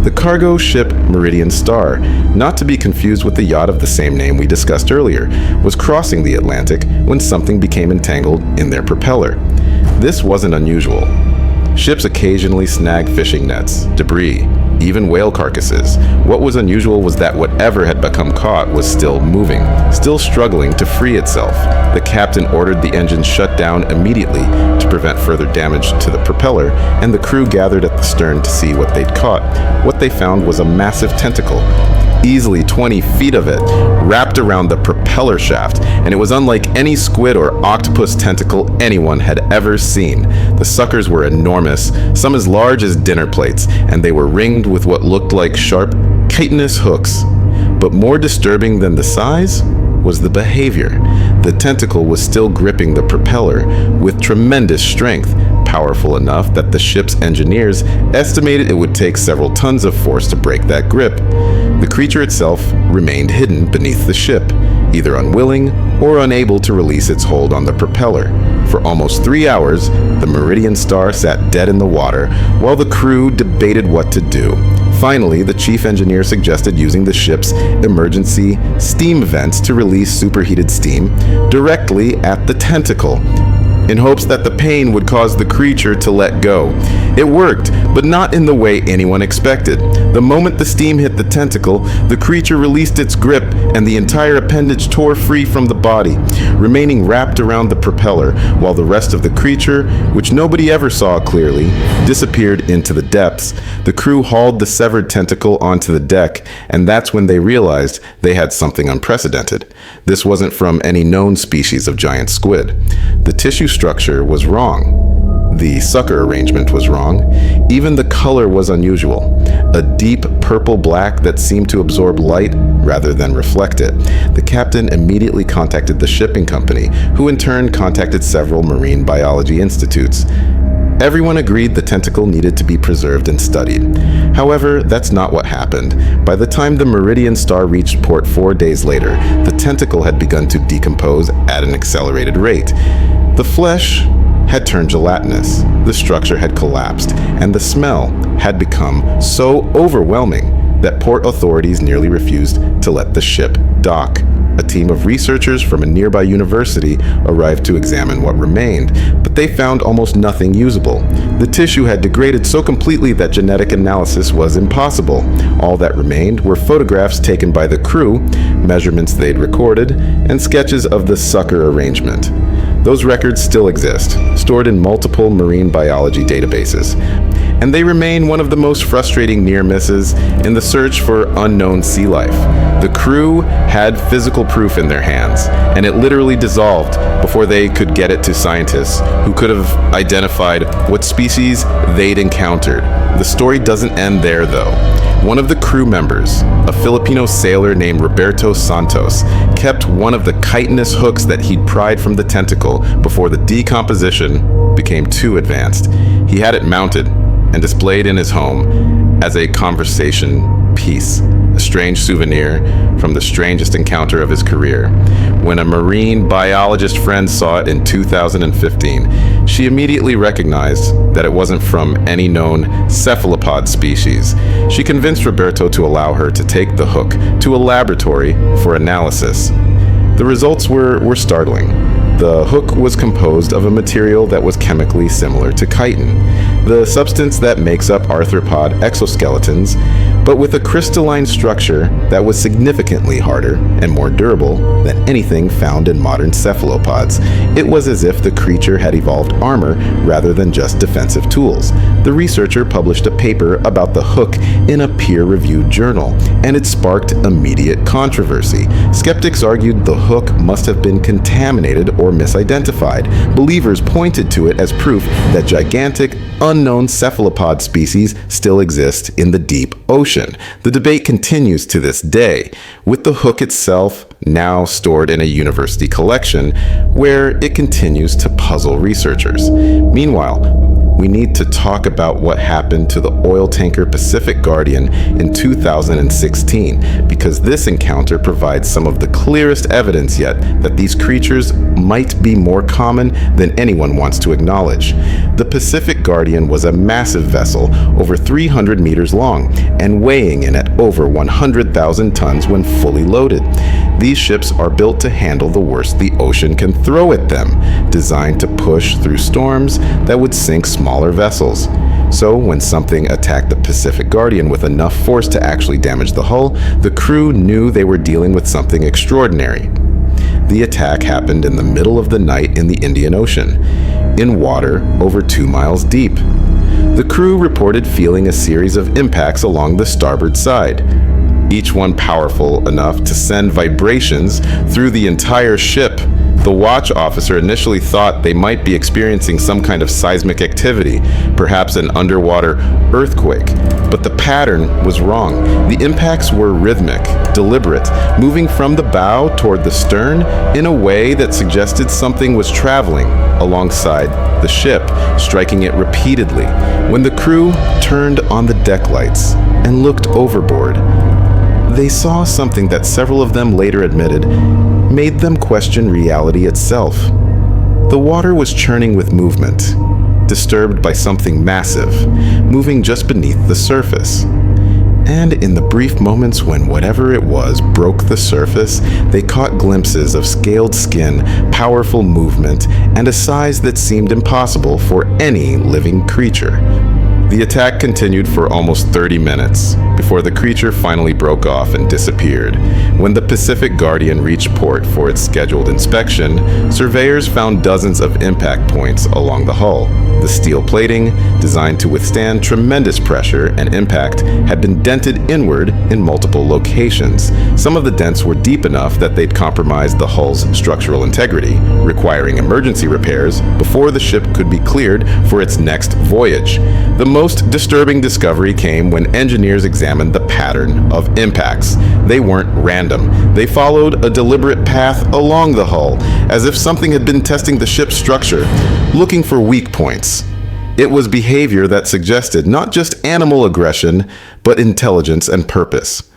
The cargo ship Meridian Star, not to be confused with the yacht of the same name we discussed earlier, was crossing the Atlantic when something became entangled in their propeller. This wasn't unusual. Ships occasionally snagged fishing nets, debris, even whale carcasses. What was unusual was that whatever had become caught was still moving, still struggling to free itself. The captain ordered the engine shut down immediately to prevent further damage to the propeller, and the crew gathered at the stern to see what they'd caught. What they found was a massive tentacle, easily 20 feet of it, wrapped around the propeller shaft, and it was unlike any squid or octopus tentacle anyone had ever seen. The suckers were enormous, some as large as dinner plates, and they were ringed with what looked like sharp, chitinous hooks. But more disturbing than the size was the behavior. The tentacle was still gripping the propeller with tremendous strength, powerful enough that the ship's engineers estimated it would take several tons of force to break that grip. The creature itself remained hidden beneath the ship, either unwilling or unable to release its hold on the propeller. For almost 3 hours, the Meridian Star sat dead in the water while the crew debated what to do. Finally, the chief engineer suggested using the ship's emergency steam vents to release superheated steam directly at the tentacle, in hopes that the pain would cause the creature to let go. It worked, but not in the way anyone expected. The moment the steam hit the tentacle, the creature released its grip and the entire appendage tore free from the body, remaining wrapped around the propeller, while the rest of the creature, which nobody ever saw clearly, disappeared into the depths. The crew hauled the severed tentacle onto the deck, and that's when they realized they had something unprecedented. This wasn't from any known species of giant squid. The tissue structure was wrong. The sucker arrangement was wrong. Even the color was unusual. A deep purple-black that seemed to absorb light rather than reflect it. The captain immediately contacted the shipping company, who in turn contacted several marine biology institutes. Everyone agreed the tentacle needed to be preserved and studied. However, that's not what happened. By the time the Meridian Star reached port 4 days later, the tentacle had begun to decompose at an accelerated rate. The flesh had turned gelatinous, the structure had collapsed, and the smell had become so overwhelming that port authorities nearly refused to let the ship dock. A team of researchers from a nearby university arrived to examine what remained, but they found almost nothing usable. The tissue had degraded so completely that genetic analysis was impossible. All that remained were photographs taken by the crew, measurements they'd recorded, and sketches of the sucker arrangement. Those records still exist, stored in multiple marine biology databases, and they remain one of the most frustrating near misses in the search for unknown sea life. The crew had physical proof in their hands, and it literally dissolved before they could get it to scientists who could have identified what species they'd encountered. The story doesn't end there, though. One of the crew members, a Filipino sailor named Roberto Santos, kept one of the chitinous hooks that he'd pried from the tentacle before the decomposition became too advanced. He had it mounted and displayed in his home as a conversation piece, a strange souvenir from the strangest encounter of his career. When a marine biologist friend saw it in 2015, she immediately recognized that it wasn't from any known cephalopod species. She convinced Roberto to allow her to take the hook to a laboratory for analysis. The results were startling. The hook was composed of a material that was chemically similar to chitin, the substance that makes up arthropod exoskeletons, but with a crystalline structure that was significantly harder and more durable than anything found in modern cephalopods. It was as if the creature had evolved armor rather than just defensive tools. The researcher published a paper about the hook in a peer-reviewed journal, and it sparked immediate controversy. Skeptics argued the hook must have been contaminated or misidentified. Believers pointed to it as proof that gigantic, unknown cephalopod species still exist in the deep ocean. The debate continues to this day, with the hook itself now stored in a university collection where it continues to puzzle researchers. Meanwhile, we need to talk about what happened to the oil tanker Pacific Guardian in 2016, because this encounter provides some of the clearest evidence yet that these creatures might be more common than anyone wants to acknowledge. The Pacific Guardian was a massive vessel over 300 meters long and weighing in at over 100,000 tons when fully loaded. These ships are built to handle the worst the ocean can throw at them, designed to push through storms that would sink smaller vessels. So when something attacked the Pacific Guardian with enough force to actually damage the hull, the crew knew they were dealing with something extraordinary. The attack happened in the middle of the night in the Indian Ocean, in water over 2 miles deep. The crew reported feeling a series of impacts along the starboard side, each one powerful enough to send vibrations through the entire ship. The watch officer initially thought they might be experiencing some kind of seismic activity, perhaps an underwater earthquake, but the pattern was wrong. The impacts were rhythmic, deliberate, moving from the bow toward the stern in a way that suggested something was traveling alongside the ship, striking it repeatedly. When the crew turned on the deck lights and looked overboard, they saw something that several of them later admitted made them question reality itself. The water was churning with movement, disturbed by something massive, moving just beneath the surface. And in the brief moments when whatever it was broke the surface, they caught glimpses of scaled skin, powerful movement, and a size that seemed impossible for any living creature. The attack continued for almost 30 minutes before the creature finally broke off and disappeared. When the Pacific Guardian reached port for its scheduled inspection, surveyors found dozens of impact points along the hull. The steel plating, designed to withstand tremendous pressure and impact, had been dented inward in multiple locations. Some of the dents were deep enough that they'd compromised the hull's structural integrity, requiring emergency repairs before the ship could be cleared for its next voyage. The most disturbing discovery came when engineers examined the pattern of impacts. They weren't random. They followed a deliberate path along the hull, as if something had been testing the ship's structure, looking for weak points. It was behavior that suggested not just animal aggression, but intelligence and purpose.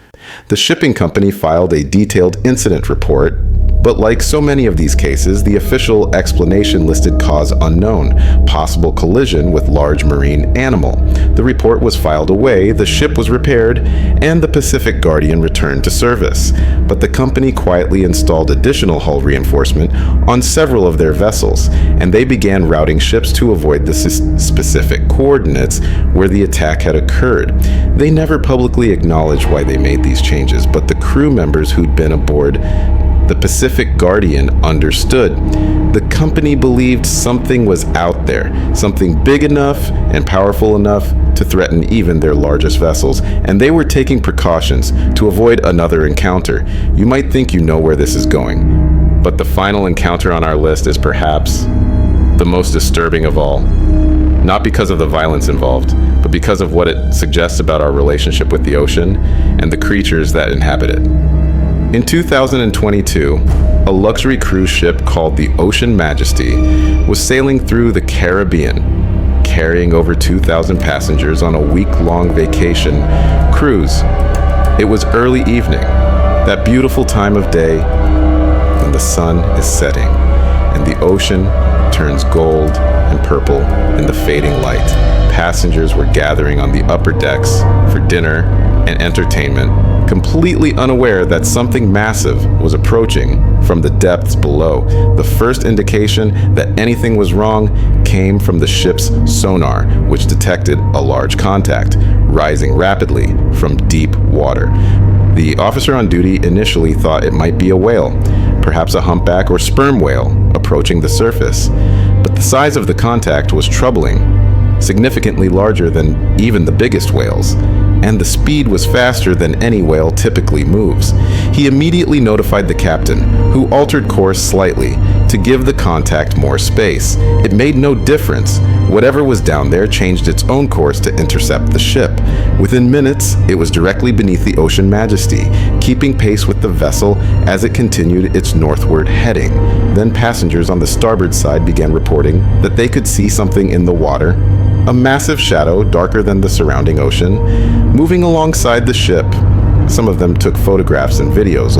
The shipping company filed a detailed incident report, but like so many of these cases, the official explanation listed cause unknown, possible collision with large marine animal. The report was filed away, the ship was repaired, and the Pacific Guardian returned to service. But the company quietly installed additional hull reinforcement on several of their vessels, and they began routing ships to avoid the specific coordinates where the attack had occurred. They never publicly acknowledged why they made these changes, but the crew members who'd been aboard the Pacific Guardian understood. The company believed something was out there, something big enough and powerful enough to threaten even their largest vessels, and they were taking precautions to avoid another encounter. You might think you know where this is going, but the final encounter on our list is perhaps the most disturbing of all. Not because of the violence involved, but because of what it suggests about our relationship with the ocean and the creatures that inhabit it. In 2022, a luxury cruise ship called the Ocean Majesty was sailing through the Caribbean, carrying over 2,000 passengers on a week-long vacation cruise. It was early evening, that beautiful time of day when the sun is setting and the ocean turns gold and purple in the fading light. Passengers were gathering on the upper decks for dinner and entertainment, completely unaware that something massive was approaching from the depths below. The first indication that anything was wrong came from the ship's sonar, which detected a large contact rising rapidly from deep water. The officer on duty initially thought it might be a whale, perhaps a humpback or sperm whale approaching the surface. But the size of the contact was troubling, significantly larger than even the biggest whales, and the speed was faster than any whale typically moves. He immediately notified the captain, who altered course slightly to give the contact more space. It made no difference. Whatever was down there changed its own course to intercept the ship. Within minutes, it was directly beneath the Ocean Majesty, keeping pace with the vessel as it continued its northward heading. Then passengers on the starboard side began reporting that they could see something in the water, a massive shadow darker than the surrounding ocean, moving alongside the ship. Some of them took photographs and videos,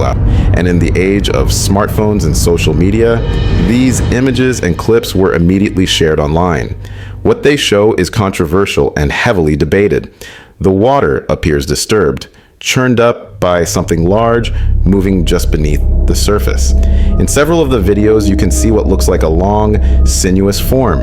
and in the age of smartphones and social media, these images and clips were immediately shared online. What they show is controversial and heavily debated. The water appears disturbed, churned up by something large moving just beneath the surface. In several of the videos, you can see what looks like a long, sinuous form,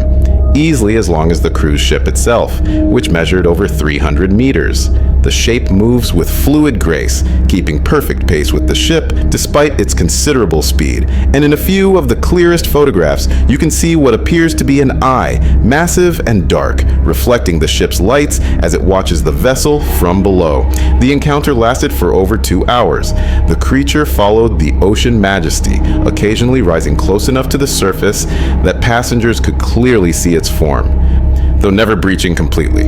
easily as long as the cruise ship itself, which measured over 300 meters. The shape moves with fluid grace, keeping perfect pace with the ship despite its considerable speed. And in a few of the clearest photographs, you can see what appears to be an eye, massive and dark, reflecting the ship's lights as it watches the vessel from below. The encounter lasted for over 2 hours. The creature followed the ocean majesty, occasionally rising close enough to the surface that passengers could clearly see its form, though never breaching completely.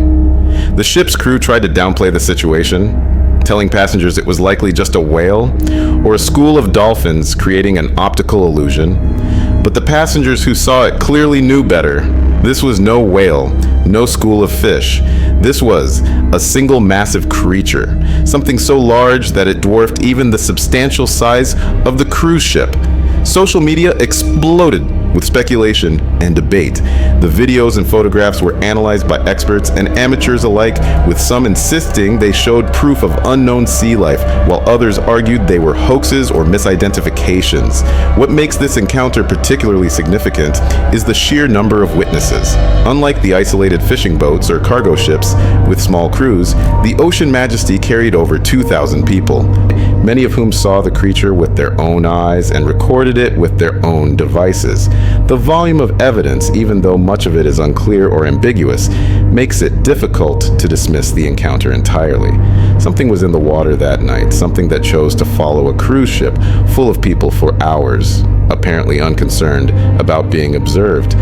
The ship's crew tried to downplay the situation, telling passengers it was likely just a whale or a school of dolphins creating an optical illusion. But the passengers who saw it clearly knew better. This was no whale, no school of fish. This was a single massive creature, something so large that it dwarfed even the substantial size of the cruise ship. Social media exploded with speculation and debate. The videos and photographs were analyzed by experts and amateurs alike, with some insisting they showed proof of unknown sea life, while others argued they were hoaxes or misidentifications. What makes this encounter particularly significant is the sheer number of witnesses. Unlike the isolated fishing boats or cargo ships with small crews, the Ocean Majesty carried over 2,000 people, many of whom saw the creature with their own eyes and recorded it with their own devices. The volume of evidence, even though much of it is unclear or ambiguous, makes it difficult to dismiss the encounter entirely. Something was in the water that night, something that chose to follow a cruise ship full of people for hours, apparently unconcerned about being observed.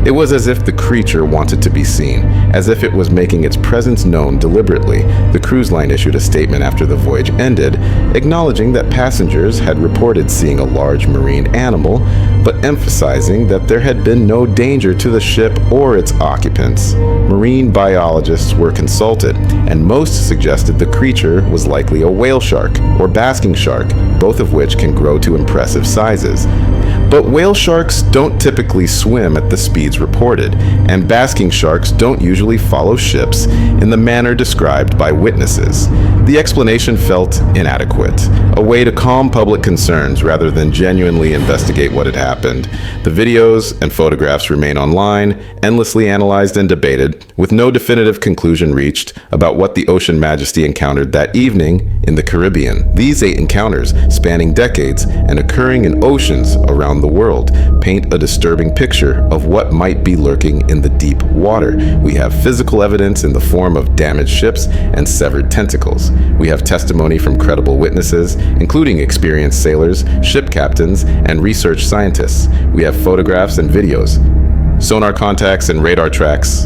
It was as if the creature wanted to be seen, as if it was making its presence known deliberately. The cruise line issued a statement after the voyage ended, acknowledging that passengers had reported seeing a large marine animal, but emphasizing that there had been no danger to the ship or its occupants. Marine biologists were consulted, and most suggested the creature was likely a whale shark or basking shark, both of which can grow to impressive sizes. But whale sharks don't typically swim at the speeds reported, and basking sharks don't usually follow ships in the manner described by witnesses. The explanation felt inadequate, a way to calm public concerns rather than genuinely investigate what had happened. The videos and photographs remain online, endlessly analyzed and debated, with no definitive conclusion reached about what the Ocean Majesty encountered that evening in the Caribbean. These 8 encounters, spanning decades and occurring in oceans around the world, paint a disturbing picture of what might be lurking in the deep water. We have physical evidence in the form of damaged ships and severed tentacles. We have testimony from credible witnesses, including experienced sailors, ship captains, and research scientists. We have photographs and videos, sonar contacts and radar tracks.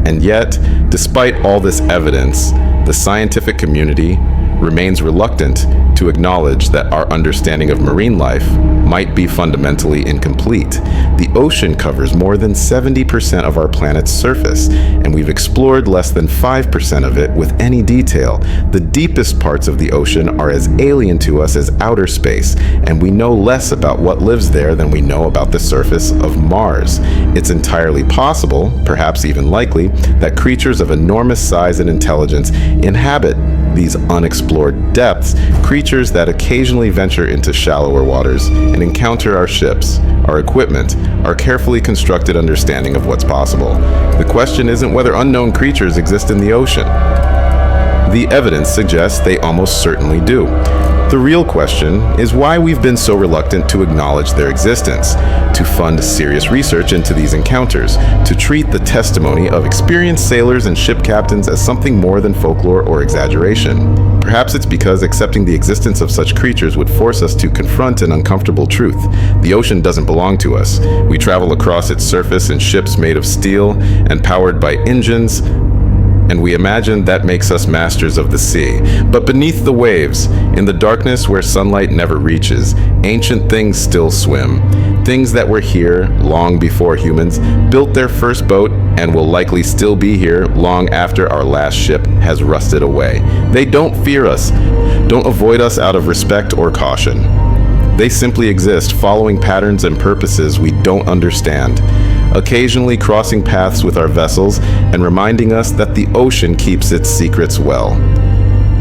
And yet, despite all this evidence, the scientific community remains reluctant to acknowledge that our understanding of marine life might be fundamentally incomplete. The ocean covers more than 70% of our planet's surface, and we've explored less than 5% of it with any detail. The deepest parts of the ocean are as alien to us as outer space, and we know less about what lives there than we know about the surface of Mars. It's entirely possible, perhaps even likely, that creatures of enormous size and intelligence inhabit these unexplored depths, creatures that occasionally venture into shallower waters and encounter our ships, our equipment, our carefully constructed understanding of what's possible. The question isn't whether unknown creatures exist in the ocean. The evidence suggests they almost certainly do. The real question is why we've been so reluctant to acknowledge their existence, to fund serious research into these encounters, to treat the testimony of experienced sailors and ship captains as something more than folklore or exaggeration. Perhaps it's because accepting the existence of such creatures would force us to confront an uncomfortable truth. The ocean doesn't belong to us. We travel across its surface in ships made of steel and powered by engines, and we imagine that makes us masters of the sea. But beneath the waves, in the darkness where sunlight never reaches, ancient things still swim. Things that were here long before humans built their first boat and will likely still be here long after our last ship has rusted away. They don't fear us, don't avoid us out of respect or caution. They simply exist, following patterns and purposes we don't understand, occasionally crossing paths with our vessels and reminding us that the ocean keeps its secrets well.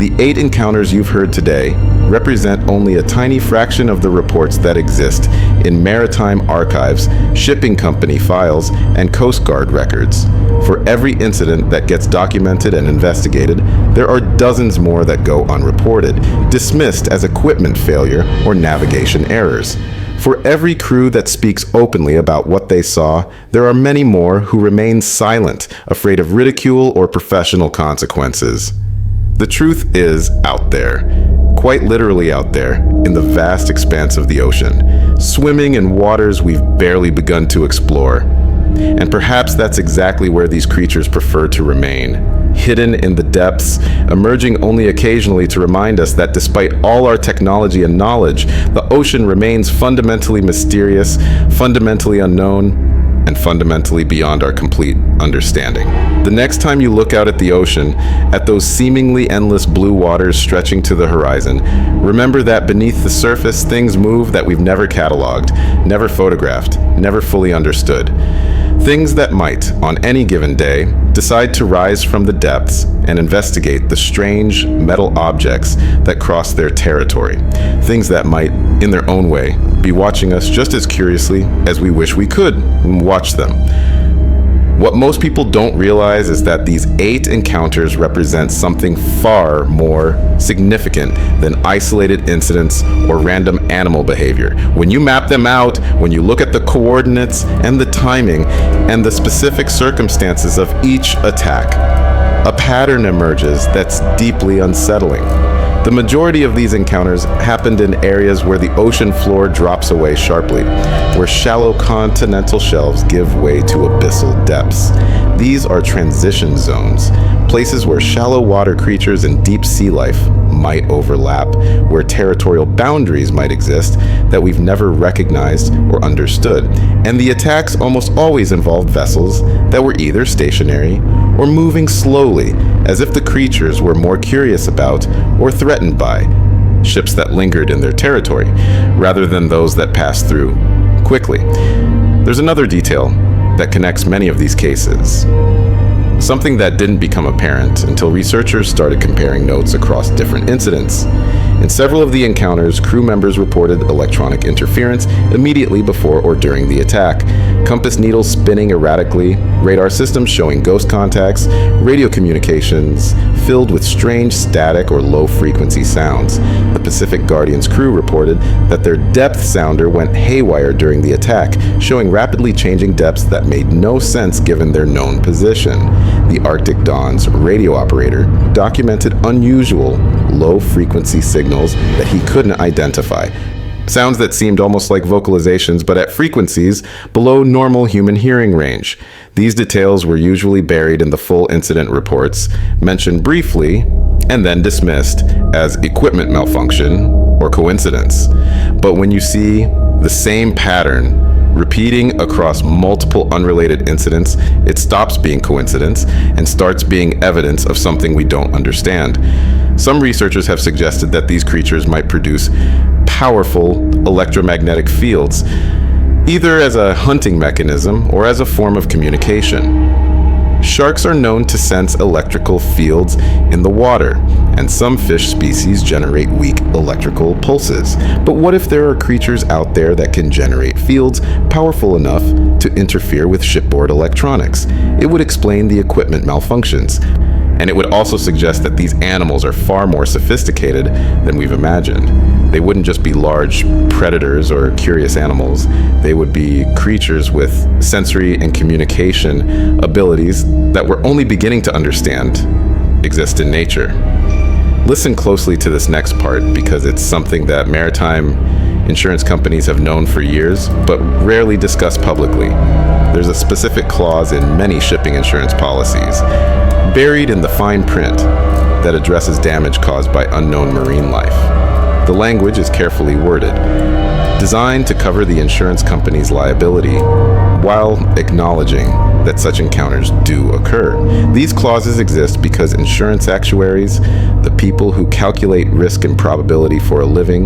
The 8 encounters you've heard today represent only a tiny fraction of the reports that exist in maritime archives, shipping company files, and Coast Guard records. For every incident that gets documented and investigated, there are dozens more that go unreported, dismissed as equipment failure or navigation errors. For every crew that speaks openly about what they saw, there are many more who remain silent, afraid of ridicule or professional consequences. The truth is out there, quite literally out there, in the vast expanse of the ocean, swimming in waters we've barely begun to explore. And perhaps that's exactly where these creatures prefer to remain, hidden in the depths, emerging only occasionally to remind us that despite all our technology and knowledge, the ocean remains fundamentally mysterious, fundamentally unknown, and fundamentally beyond our complete understanding. The next time you look out at the ocean, at those seemingly endless blue waters stretching to the horizon, remember that beneath the surface things move that we've never cataloged, never photographed, never fully understood. Things that might, on any given day, decide to rise from the depths and investigate the strange metal objects that cross their territory. Things that might, in their own way, be watching us just as curiously as we wish we could watch them. What most people don't realize is that these 8 encounters represent something far more significant than isolated incidents or random animal behavior. When you map them out, when you look at the coordinates and the timing and the specific circumstances of each attack, a pattern emerges that's deeply unsettling. The majority of these encounters happened in areas where the ocean floor drops away sharply, where shallow continental shelves give way to abyssal depths. These are transition zones, places where shallow water creatures and deep sea life might overlap, where territorial boundaries might exist that we've never recognized or understood. And the attacks almost always involved vessels that were either stationary or moving slowly, as if the creatures were more curious about or threatened by ships that lingered in their territory, rather than those that passed through quickly. There's another detail that connects many of these cases. Something that didn't become apparent until researchers started comparing notes across different incidents. In several of the encounters, crew members reported electronic interference immediately before or during the attack. Compass needles spinning erratically, radar systems showing ghost contacts, radio communications filled with strange static or low-frequency sounds. The Pacific Guardian's crew reported that their depth sounder went haywire during the attack, showing rapidly changing depths that made no sense given their known position. The Arctic Dawn's radio operator documented unusual low-frequency signals that he couldn't identify. Sounds that seemed almost like vocalizations, but at frequencies below normal human hearing range. These details were usually buried in the full incident reports, mentioned briefly, and then dismissed as equipment malfunction or coincidence. But when you see the same pattern repeating across multiple unrelated incidents, it stops being coincidence and starts being evidence of something we don't understand. Some researchers have suggested that these creatures might produce powerful electromagnetic fields, either as a hunting mechanism or as a form of communication. Sharks are known to sense electrical fields in the water, and some fish species generate weak electrical pulses. But what if there are creatures out there that can generate fields powerful enough to interfere with shipboard electronics? It would explain the equipment malfunctions. And it would also suggest that these animals are far more sophisticated than we've imagined. They wouldn't just be large predators or curious animals. They would be creatures with sensory and communication abilities that we're only beginning to understand exist in nature. Listen closely to this next part because it's something that maritime insurance companies have known for years, but rarely discuss publicly. There's a specific clause in many shipping insurance policies, buried in the fine print, that addresses damage caused by unknown marine life. The language is carefully worded, designed to cover the insurance company's liability, while acknowledging that such encounters do occur. These clauses exist because insurance actuaries, the people who calculate risk and probability for a living,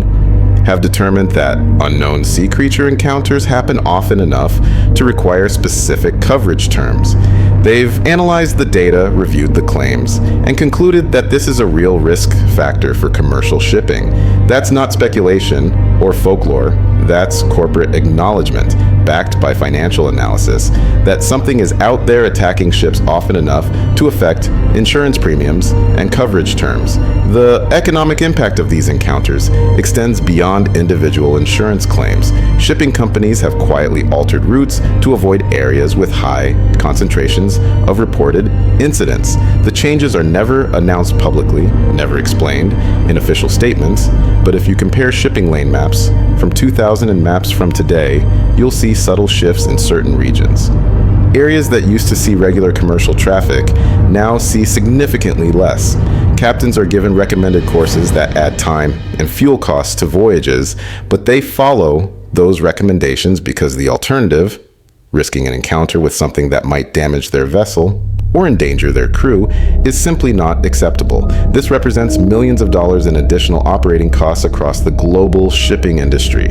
have determined that unknown sea creature encounters happen often enough to require specific coverage terms. They've analyzed the data, reviewed the claims, and concluded that this is a real risk factor for commercial shipping. That's not speculation or folklore, that's corporate acknowledgement, backed by financial analysis, that something is out there attacking ships often enough to affect insurance premiums and coverage terms. The economic impact of these encounters extends beyond individual insurance claims. Shipping companies have quietly altered routes to avoid areas with high concentrations of reported incidents. The changes are never announced publicly, never explained in official statements, but if you compare shipping lane maps from 2000 and maps from today, you'll see subtle shifts in certain regions. Areas that used to see regular commercial traffic now see significantly less. Captains are given recommended courses that add time and fuel costs to voyages, but they follow those recommendations because the alternative, risking an encounter with something that might damage their vessel or endanger their crew, is simply not acceptable. This represents millions of dollars in additional operating costs across the global shipping industry,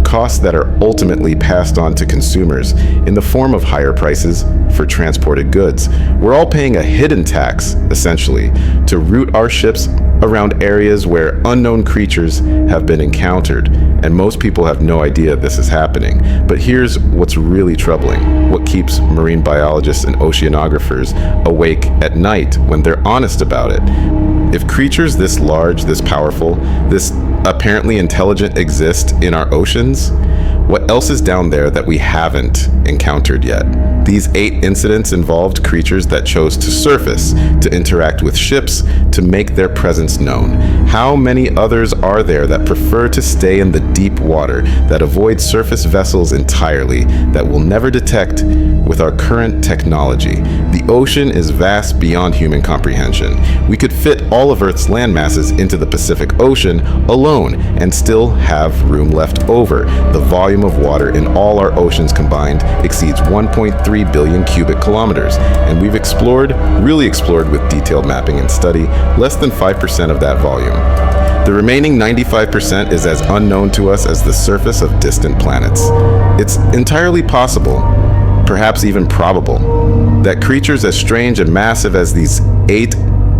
costs that are ultimately passed on to consumers in the form of higher prices for transported goods. We're all paying a hidden tax, essentially, to route our ships around areas where unknown creatures have been encountered, and most people have no idea this is happening. But here's what's really troubling, what keeps marine biologists and oceanographers awake at night when they're honest about it. If creatures this large, this powerful, this apparently intelligent exist in our oceans, what else is down there that we haven't encountered yet? These 8 incidents involved creatures that chose to surface, to interact with ships, to make their presence known. How many others are there that prefer to stay in the deep water, that avoid surface vessels entirely, that we'll never detect with our current technology? The ocean is vast beyond human comprehension. We could fit all of Earth's land masses into the Pacific Ocean alone and still have room left over. The volume of water in all our oceans combined exceeds 1.3 billion cubic kilometers, and we've really explored with detailed mapping and study, less than 5% of that volume. The remaining 95% is as unknown to us as the surface of distant planets. It's entirely possible, perhaps even probable, that creatures as strange and massive as these 8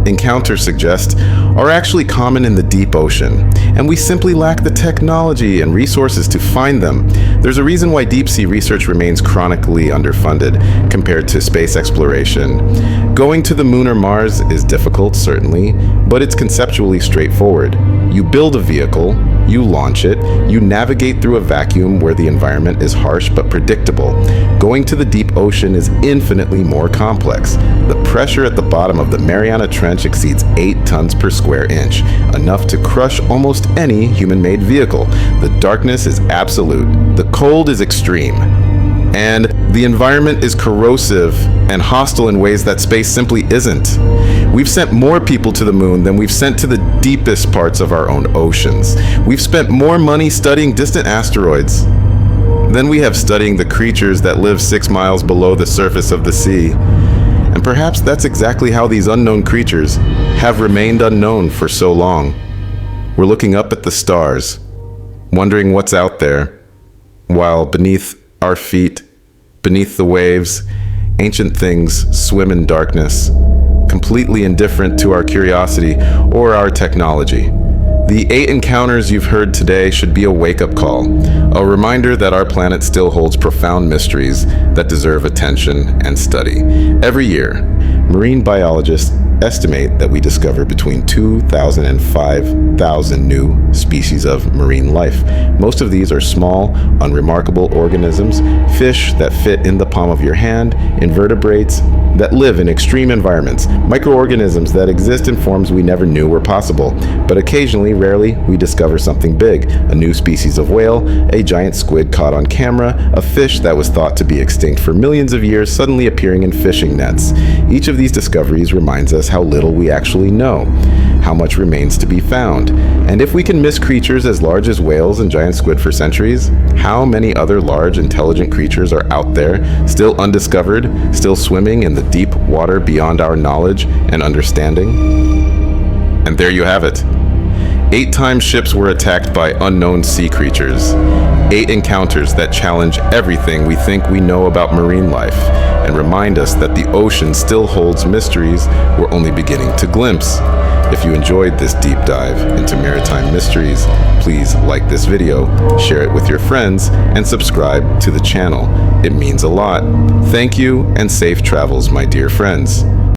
encounters suggest are actually common in the deep ocean, and we simply lack the technology and resources to find them. There's a reason why deep sea research remains chronically underfunded compared to space exploration. Going to the moon or Mars is difficult, certainly, but it's conceptually straightforward. You build a vehicle, you launch it, you navigate through a vacuum where the environment is harsh but predictable. Going to the deep ocean is infinitely more complex. The pressure at the bottom of the Mariana Trench exceeds 8 tons per square inch, enough to crush almost any human-made vehicle. The darkness is absolute, the cold is extreme, and the environment is corrosive and hostile in ways that space simply isn't. We've sent more people to the moon than we've sent to the deepest parts of our own oceans. We've spent more money studying distant asteroids than we have studying the creatures that live 6 miles below the surface of the sea. And perhaps that's exactly how these unknown creatures have remained unknown for so long. We're looking up at the stars, wondering what's out there, while beneath our feet, beneath the waves, ancient things swim in darkness, completely indifferent to our curiosity or our technology. The 8 encounters you've heard today should be a wake-up call, a reminder that our planet still holds profound mysteries that deserve attention and study. Every year, marine biologists estimate that we discover between 2,000 and 5,000 new species of marine life. Most of these are small, unremarkable organisms, fish that fit in the palm of your hand, invertebrates that live in extreme environments, microorganisms that exist in forms we never knew were possible. But occasionally, rarely, we discover something big, a new species of whale, a giant squid caught on camera, a fish that was thought to be extinct for millions of years suddenly appearing in fishing nets. Each of these discoveries reminds us how little we actually know, how much remains to be found. And if we can miss creatures as large as whales and giant squid for centuries, how many other large, intelligent creatures are out there, still undiscovered, still swimming in the deep water beyond our knowledge and understanding? And there you have it. 8 times ships were attacked by unknown sea creatures. 8 encounters that challenge everything we think we know about marine life and remind us that the ocean still holds mysteries we're only beginning to glimpse. If you enjoyed this deep dive into maritime mysteries, please like this video, share it with your friends, and subscribe to the channel. It means a lot. Thank you, and safe travels, my dear friends.